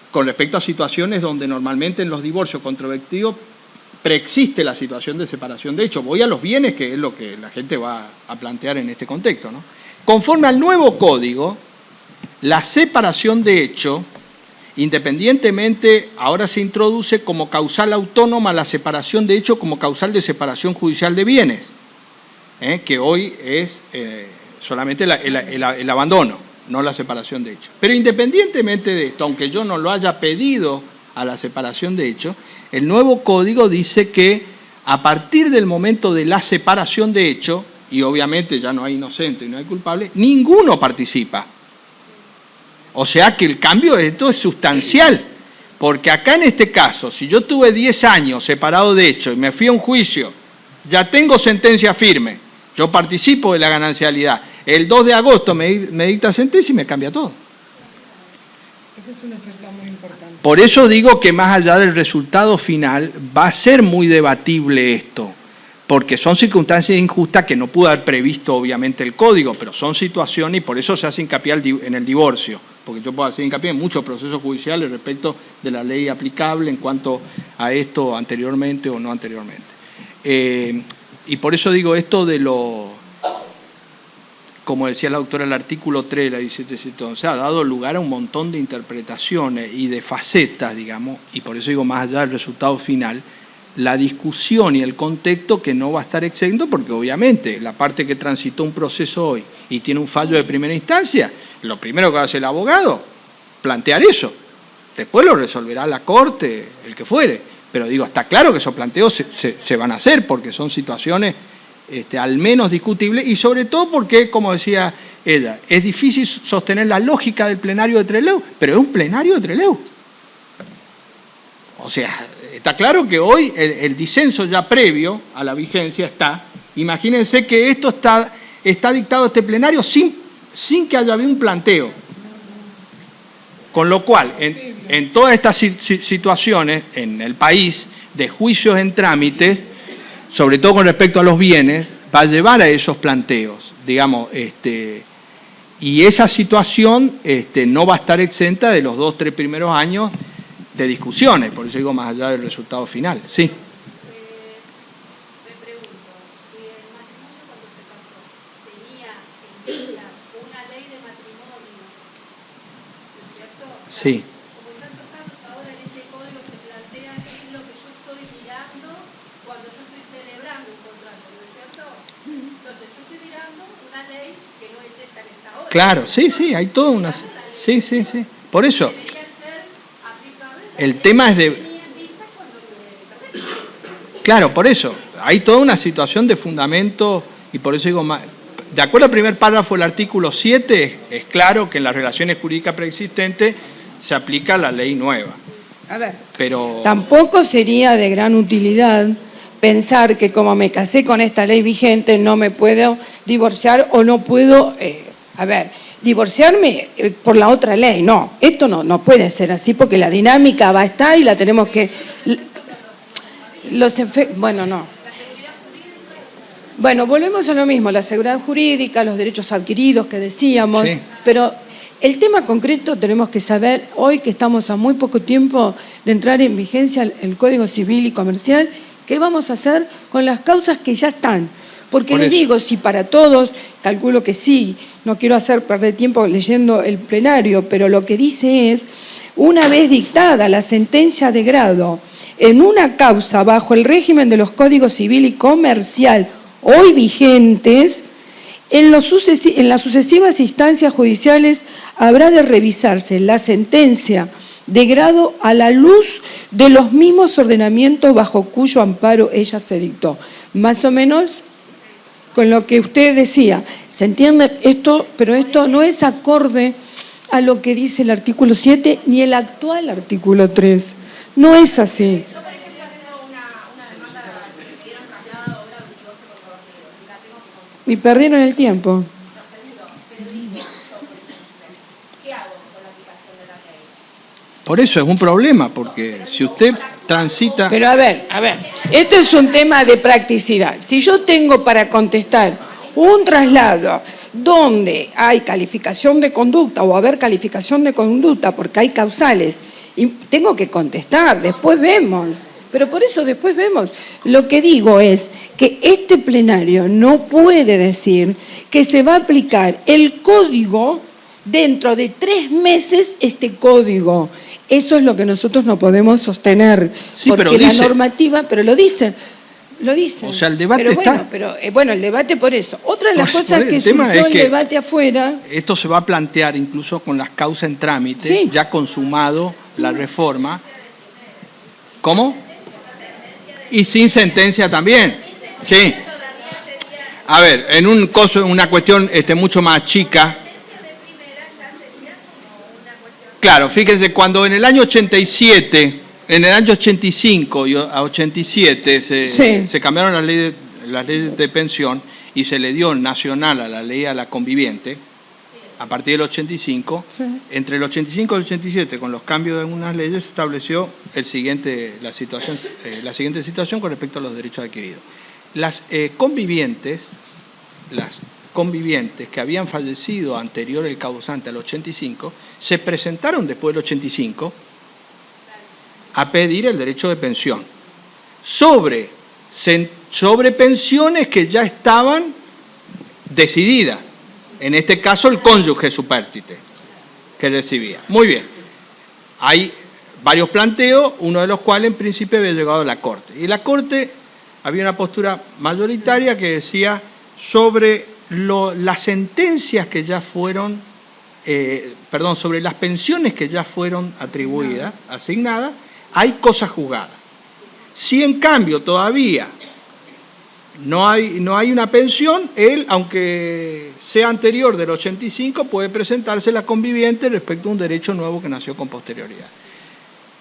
Con respecto a situaciones donde normalmente en los divorcios controvertidos preexiste la situación de separación de hecho. Voy a los bienes, que es lo que la gente va a plantear en este contexto, ¿no? Conforme al nuevo código, la separación de hecho, independientemente, ahora se introduce como causal autónoma la separación de hecho como causal de separación judicial de bienes, que hoy es solamente el abandono, no la separación de hecho. Pero independientemente de esto, aunque yo no lo haya pedido a la separación de hecho, el nuevo código dice que a partir del momento de la separación de hecho, y obviamente ya no hay inocente y no hay culpable, ninguno participa. O sea que el cambio de esto es sustancial, porque acá en este caso, si yo tuve 10 años separado de hecho y me fui a un juicio, ya tengo sentencia firme, yo participo de la ganancialidad, el 2 de agosto me dicta sentencia y me cambia todo. Ese es un efecto muy importante. Por eso digo que más allá del resultado final va a ser muy debatible esto, porque son circunstancias injustas que no pudo haber previsto obviamente el código, pero son situaciones y por eso se hace hincapié en el divorcio, porque yo puedo hacer hincapié en muchos procesos judiciales respecto de la ley aplicable en cuanto a esto anteriormente o no anteriormente. Y por eso digo esto de como decía la autora, el artículo 3 de la 1711, ha dado lugar a un montón de interpretaciones y de facetas, digamos, y por eso digo, más allá del resultado final, la discusión y el contexto que no va a estar exento, porque obviamente la parte que transitó un proceso hoy y tiene un fallo de primera instancia, lo primero que va a hacer el abogado, plantear eso. Después lo resolverá la corte, el que fuere. Pero digo, está claro que esos planteos se van a hacer, porque son situaciones al menos discutibles, y sobre todo porque, como decía ella, es difícil sostener la lógica del plenario de Trelew, pero es un plenario de Trelew. O sea, está claro que hoy el disenso ya previo a la vigencia está. Imagínense que esto está dictado este plenario sin que haya habido un planteo. Con lo cual, en todas estas situaciones en el país de juicios en trámites, sobre todo con respecto a los bienes, va a llevar a esos planteos, digamos, y esa situación no va a estar exenta de los 2 o 3 primeros años de discusiones, por eso digo más allá del resultado final. Sí. Me pregunto, si el matrimonio cuando se casó tenía en vista una ley de matrimonio, ¿no es cierto? Sí. Como en tantos casos ahora en este código se plantea qué es lo que yo estoy mirando cuando yo estoy celebrando un contrato, ¿no es cierto? Entonces yo estoy mirando una ley que no es esta que está ahora. Claro, sí, hay toda una... Sí. Por eso... El tema es de... Claro, por eso, hay toda una situación de fundamento, y por eso digo, de acuerdo al primer párrafo del artículo 7, es claro que en las relaciones jurídicas preexistentes se aplica la ley nueva. A ver, pero tampoco sería de gran utilidad pensar que como me casé con esta ley vigente no me puedo divorciar o no puedo, divorciarme por la otra ley. No, esto no puede ser así porque la dinámica va a estar y la tenemos que... Bueno, no. Bueno, volvemos a lo mismo, la seguridad jurídica, los derechos adquiridos que decíamos, sí. Pero el tema concreto tenemos que saber, hoy que estamos a muy poco tiempo de entrar en vigencia el Código Civil y Comercial, ¿qué vamos a hacer con las causas que ya están? Porque les digo, si para todos, calculo que sí, no quiero hacer perder tiempo leyendo el plenario, pero lo que dice es, una vez dictada la sentencia de grado en una causa bajo el régimen de los Códigos Civil y Comercial hoy vigentes, en las sucesivas instancias judiciales habrá de revisarse la sentencia de grado a la luz de los mismos ordenamientos bajo cuyo amparo ella se dictó. Más o menos con lo que usted decía. ¿Se entiende esto? Pero esto no es acorde a lo que dice el artículo 7 ni el actual artículo 3. No es así. Y perdieron el tiempo. Por eso es un problema, porque si usted transita... Pero a ver, esto es un tema de practicidad. Si yo tengo para contestar un traslado donde hay calificación de conducta o haber calificación de conducta porque hay causales, y tengo que contestar, después vemos. Pero por eso después vemos. Lo que digo es que este plenario no puede decir que se va a aplicar el código dentro de 3 meses, este código. Eso es lo que nosotros no podemos sostener. Sí, porque pero dice, la normativa, pero lo dice. O sea, el debate está... Pero el debate por eso. Otra de las cosas que surgió el debate afuera... Esto se va a plantear incluso con las causas en trámite, sí. Ya consumado la reforma. ¿Cómo? Y sin sentencia también, sí. A ver, en una cuestión mucho más chica. Claro, fíjense, cuando en el año 87, en el año 85 y a 87 se cambiaron las leyes de pensión y se le dio nacional a la ley a la conviviente, a partir del 85, entre el 85 y el 87, con los cambios de algunas leyes, se estableció la siguiente situación con respecto a los derechos adquiridos. Las convivientes que habían fallecido anterior el causante al 85, se presentaron después del 85 a pedir el derecho de pensión sobre pensiones que ya estaban decididas. En este caso, el cónyuge supérstite que recibía. Muy bien. Hay varios planteos, uno de los cuales en principio había llegado a la Corte. Y la Corte había una postura mayoritaria que decía sobre las sentencias que ya fueron, sobre las pensiones que ya fueron atribuidas, asignadas, hay cosas juzgadas. Si en cambio todavía no hay una pensión, él, aunque sea anterior del 85, puede presentarse la conviviente respecto a un derecho nuevo que nació con posterioridad.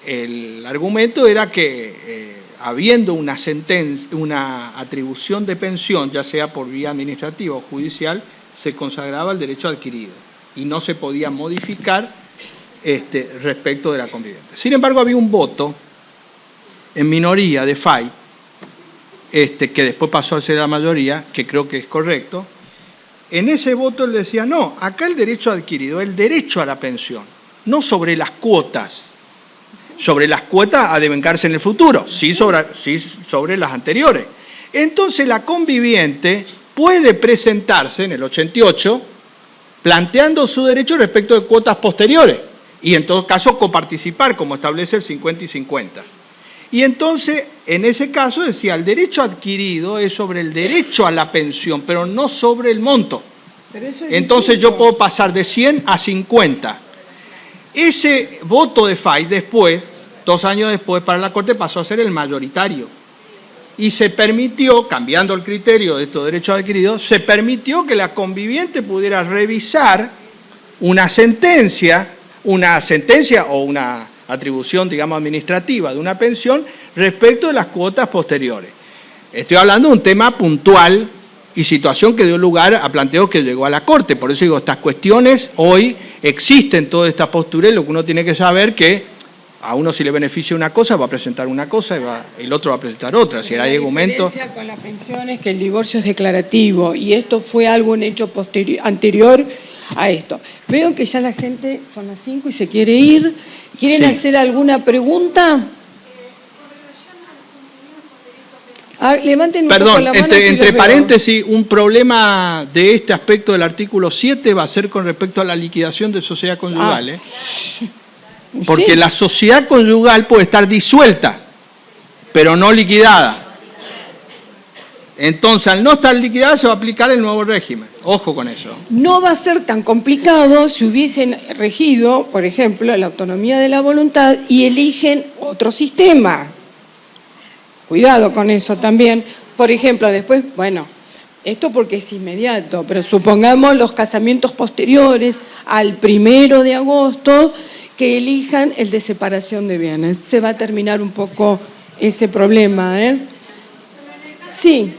El argumento era que habiendo una atribución de pensión, ya sea por vía administrativa o judicial, se consagraba el derecho adquirido y no se podía modificar respecto de la conviviente. Sin embargo, había un voto en minoría de FAI, que después pasó a ser la mayoría, que creo que es correcto. En ese voto él decía, no, acá el derecho adquirido, el derecho a la pensión, no sobre las cuotas. Sobre las cuotas a devengarse en el futuro, sí sobre las anteriores. Entonces la conviviente puede presentarse en el 88 planteando su derecho respecto de cuotas posteriores y en todo caso coparticipar como establece el 50 y 50. Y entonces, en ese caso decía, el derecho adquirido es sobre el derecho a la pensión, pero no sobre el monto. Entonces yo puedo pasar de 100 a 50. Ese voto de FAI después, 2 años después, para la Corte pasó a ser el mayoritario. Y se permitió, cambiando el criterio de estos derechos adquiridos, se permitió que la conviviente pudiera revisar una sentencia o una atribución, digamos, administrativa de una pensión respecto de las cuotas posteriores. Estoy hablando de un tema puntual y situación que dio lugar a planteos que llegó a la Corte. Por eso digo, estas cuestiones hoy existen, toda esta postura, y lo que uno tiene que saber que a uno si le beneficia una cosa va a presentar una cosa y el otro va a presentar otra. Si hay argumentos... La diferencia con la pensión es que el divorcio es declarativo y esto fue algo, un hecho anterior a esto. Veo que ya la gente, son las 5 y se quiere ir. ¿Quieren hacer alguna pregunta? Levanten un poco la mano. Entre paréntesis, un problema de este aspecto del artículo 7 va a ser con respecto a la liquidación de sociedad conyugal. Porque la sociedad conyugal puede estar disuelta, pero no liquidada. Entonces, al no estar liquidada, se va a aplicar el nuevo régimen. Ojo con eso. No va a ser tan complicado si hubiesen regido, por ejemplo, la autonomía de la voluntad y eligen otro sistema. Cuidado con eso también. Por ejemplo, después, bueno, esto porque es inmediato, pero supongamos los casamientos posteriores al 1 de agosto que elijan el de separación de bienes. Se va a terminar un poco ese problema, ¿eh? Sí.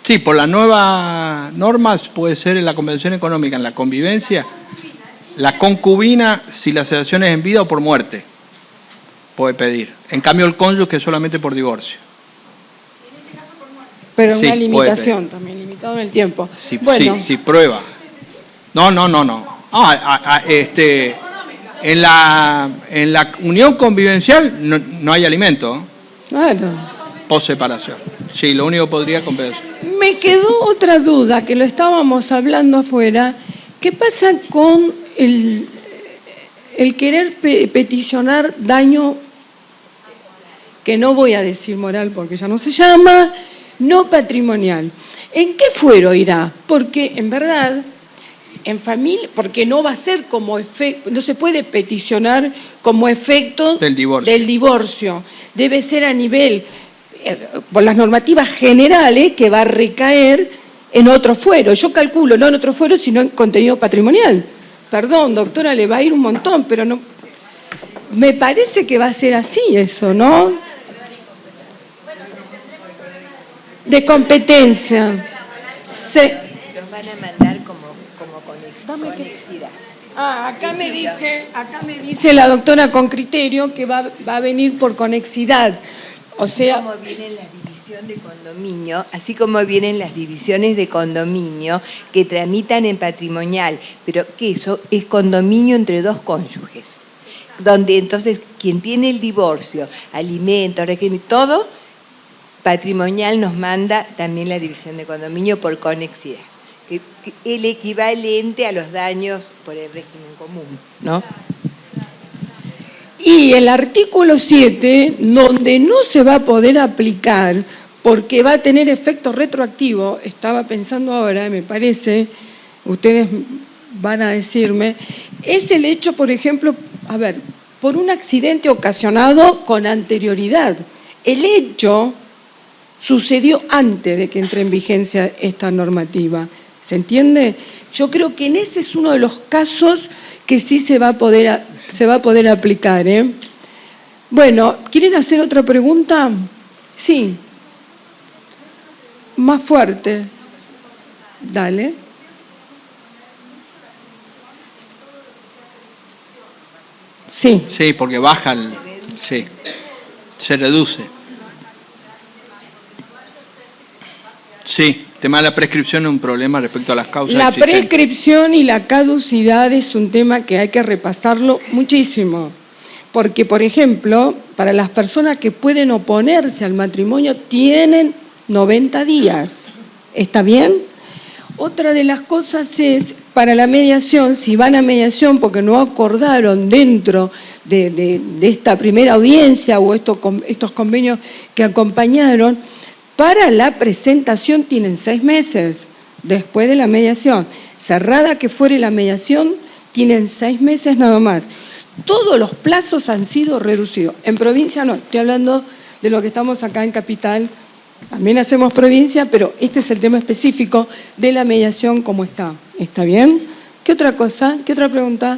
Sí, por las nuevas normas puede ser en la convención económica, en la convivencia, la concubina, si la separación es en vida o por muerte, puede pedir. En cambio el cónyuge es solamente por divorcio. Pero sí, una limitación también, limitado en el tiempo. Sí, bueno. Sí, prueba. No. En la unión convivencial no hay alimento. Claro. Post separación. Sí, lo único que podría compensar. Me quedó otra duda, que lo estábamos hablando afuera. ¿Qué pasa con el querer peticionar daño, que no voy a decir moral porque ya no se llama, no patrimonial? ¿En qué fuero irá? Porque en verdad, en familia, porque no va a ser como efecto, no se puede peticionar como efecto del divorcio. Debe ser a nivel, por las normativas generales, que va a recaer en otro fuero. Yo calculo, no en otro fuero, sino en contenido patrimonial. Perdón, doctora, le va a ir un montón, pero no. Me parece que va a ser así eso, ¿no? De competencia. Los van a mandar como conexidad. Acá me dice la doctora con criterio que va a venir por conexidad. O sea, como vienen las divisiones de condominio, así como vienen las divisiones de condominio que tramitan en patrimonial, pero que eso es condominio entre dos cónyuges, donde entonces quien tiene el divorcio, alimentos, régimen, todo, patrimonial nos manda también la división de condominio por conexidad, el equivalente a los daños por el régimen común, ¿no? Y el artículo 7, donde no se va a poder aplicar porque va a tener efecto retroactivo, estaba pensando ahora, me parece, ustedes van a decirme, es el hecho, por ejemplo, por un accidente ocasionado con anterioridad. El hecho sucedió antes de que entre en vigencia esta normativa. ¿Se entiende? Yo creo que en ese es uno de los casos que sí se va a poder aplicar, ¿eh? Bueno, ¿quieren hacer otra pregunta? Sí. Más fuerte. Dale. Sí. Sí, porque baja sí, se reduce. Sí, el tema de la prescripción es un problema respecto a las causas existentes. La prescripción y la caducidad es un tema que hay que repasarlo muchísimo. Porque, por ejemplo, para las personas que pueden oponerse al matrimonio tienen 90 días. ¿Está bien? Otra de las cosas es, para la mediación, si van a mediación porque no acordaron dentro de esta primera audiencia o estos convenios que acompañaron, para la presentación tienen 6 meses después de la mediación. Cerrada que fuere la mediación, tienen 6 meses nada más. todos los plazos han sido reducidos. En provincia no, estoy hablando de lo que estamos acá en Capital. También hacemos provincia, pero este es el tema específico de la mediación como está. ¿Está bien? ¿Qué otra cosa? ¿Qué otra pregunta?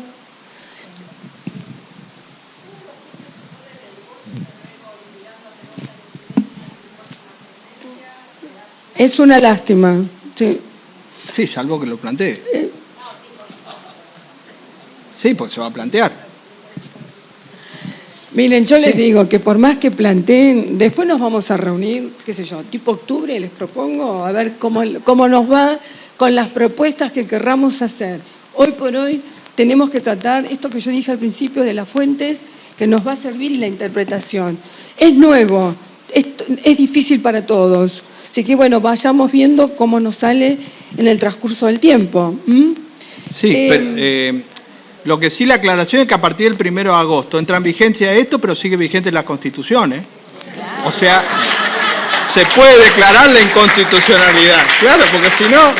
Es una lástima, sí. Sí, salvo que lo plantee. Sí, pues se va a plantear. Miren, yo les digo que por más que planteen, después nos vamos a reunir, qué sé yo, tipo octubre, les propongo, a ver cómo nos va con las propuestas que querramos hacer. Hoy por hoy tenemos que tratar esto que yo dije al principio de las fuentes, que nos va a servir y la interpretación. Es nuevo, es difícil para todos. Así que bueno, vayamos viendo cómo nos sale en el transcurso del tiempo. Sí, pero, lo que sí la aclaración es que a partir del 1 de agosto entra en vigencia esto, pero sigue vigente la Constitución, ¿eh? O sea, se puede declarar la inconstitucionalidad, claro, porque si no...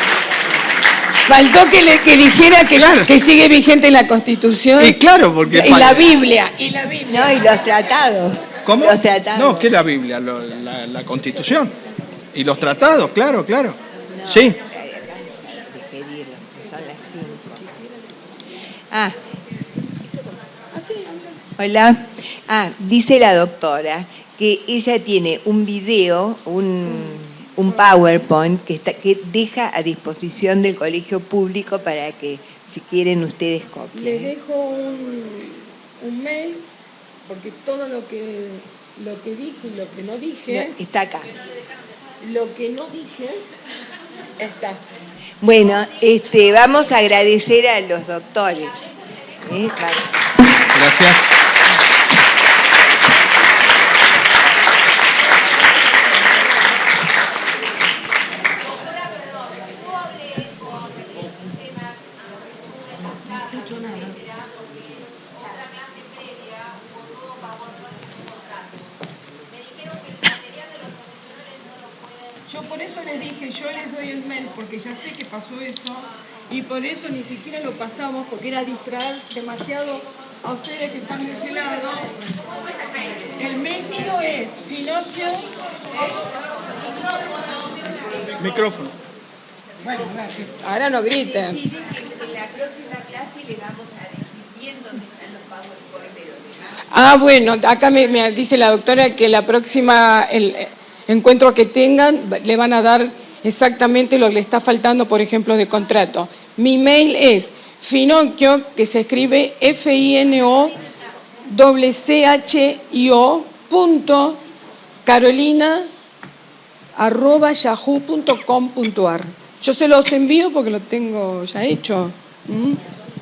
Faltó que dijera que, claro, que sigue vigente la Constitución. Y claro, porque... Y la Biblia. No, y los tratados. ¿Cómo? Los tratados. No, ¿qué es la Biblia? La Constitución. Y los tratados, claro, claro. No, sí. Son las 5. Hola. Dice la doctora que ella tiene un video, un PowerPoint que deja a disposición del colegio público para que, si quieren, ustedes copien. Les dejo un mail, porque todo lo que dije y lo que no dije... No, está acá. Lo que no dije está. Bueno, vamos a agradecer a los doctores. Gracias. Yo por eso les dije, yo les doy el mail porque ya sé que pasó eso y por eso ni siquiera lo pasamos porque era distraer demasiado a ustedes que están de ese lado. El mail mío es Finocchio. Micrófono. Bueno, ahora no griten. En la próxima clase le vamos a decir bien dónde están los PowerPoint. Bueno, acá me dice la doctora que la próxima... el encuentro que tengan, le van a dar exactamente lo que le está faltando, por ejemplo, de contrato. Mi mail es Finocchio, que se escribe finocchio.carolina@yahoo.com.ar. Yo se los envío porque lo tengo ya hecho.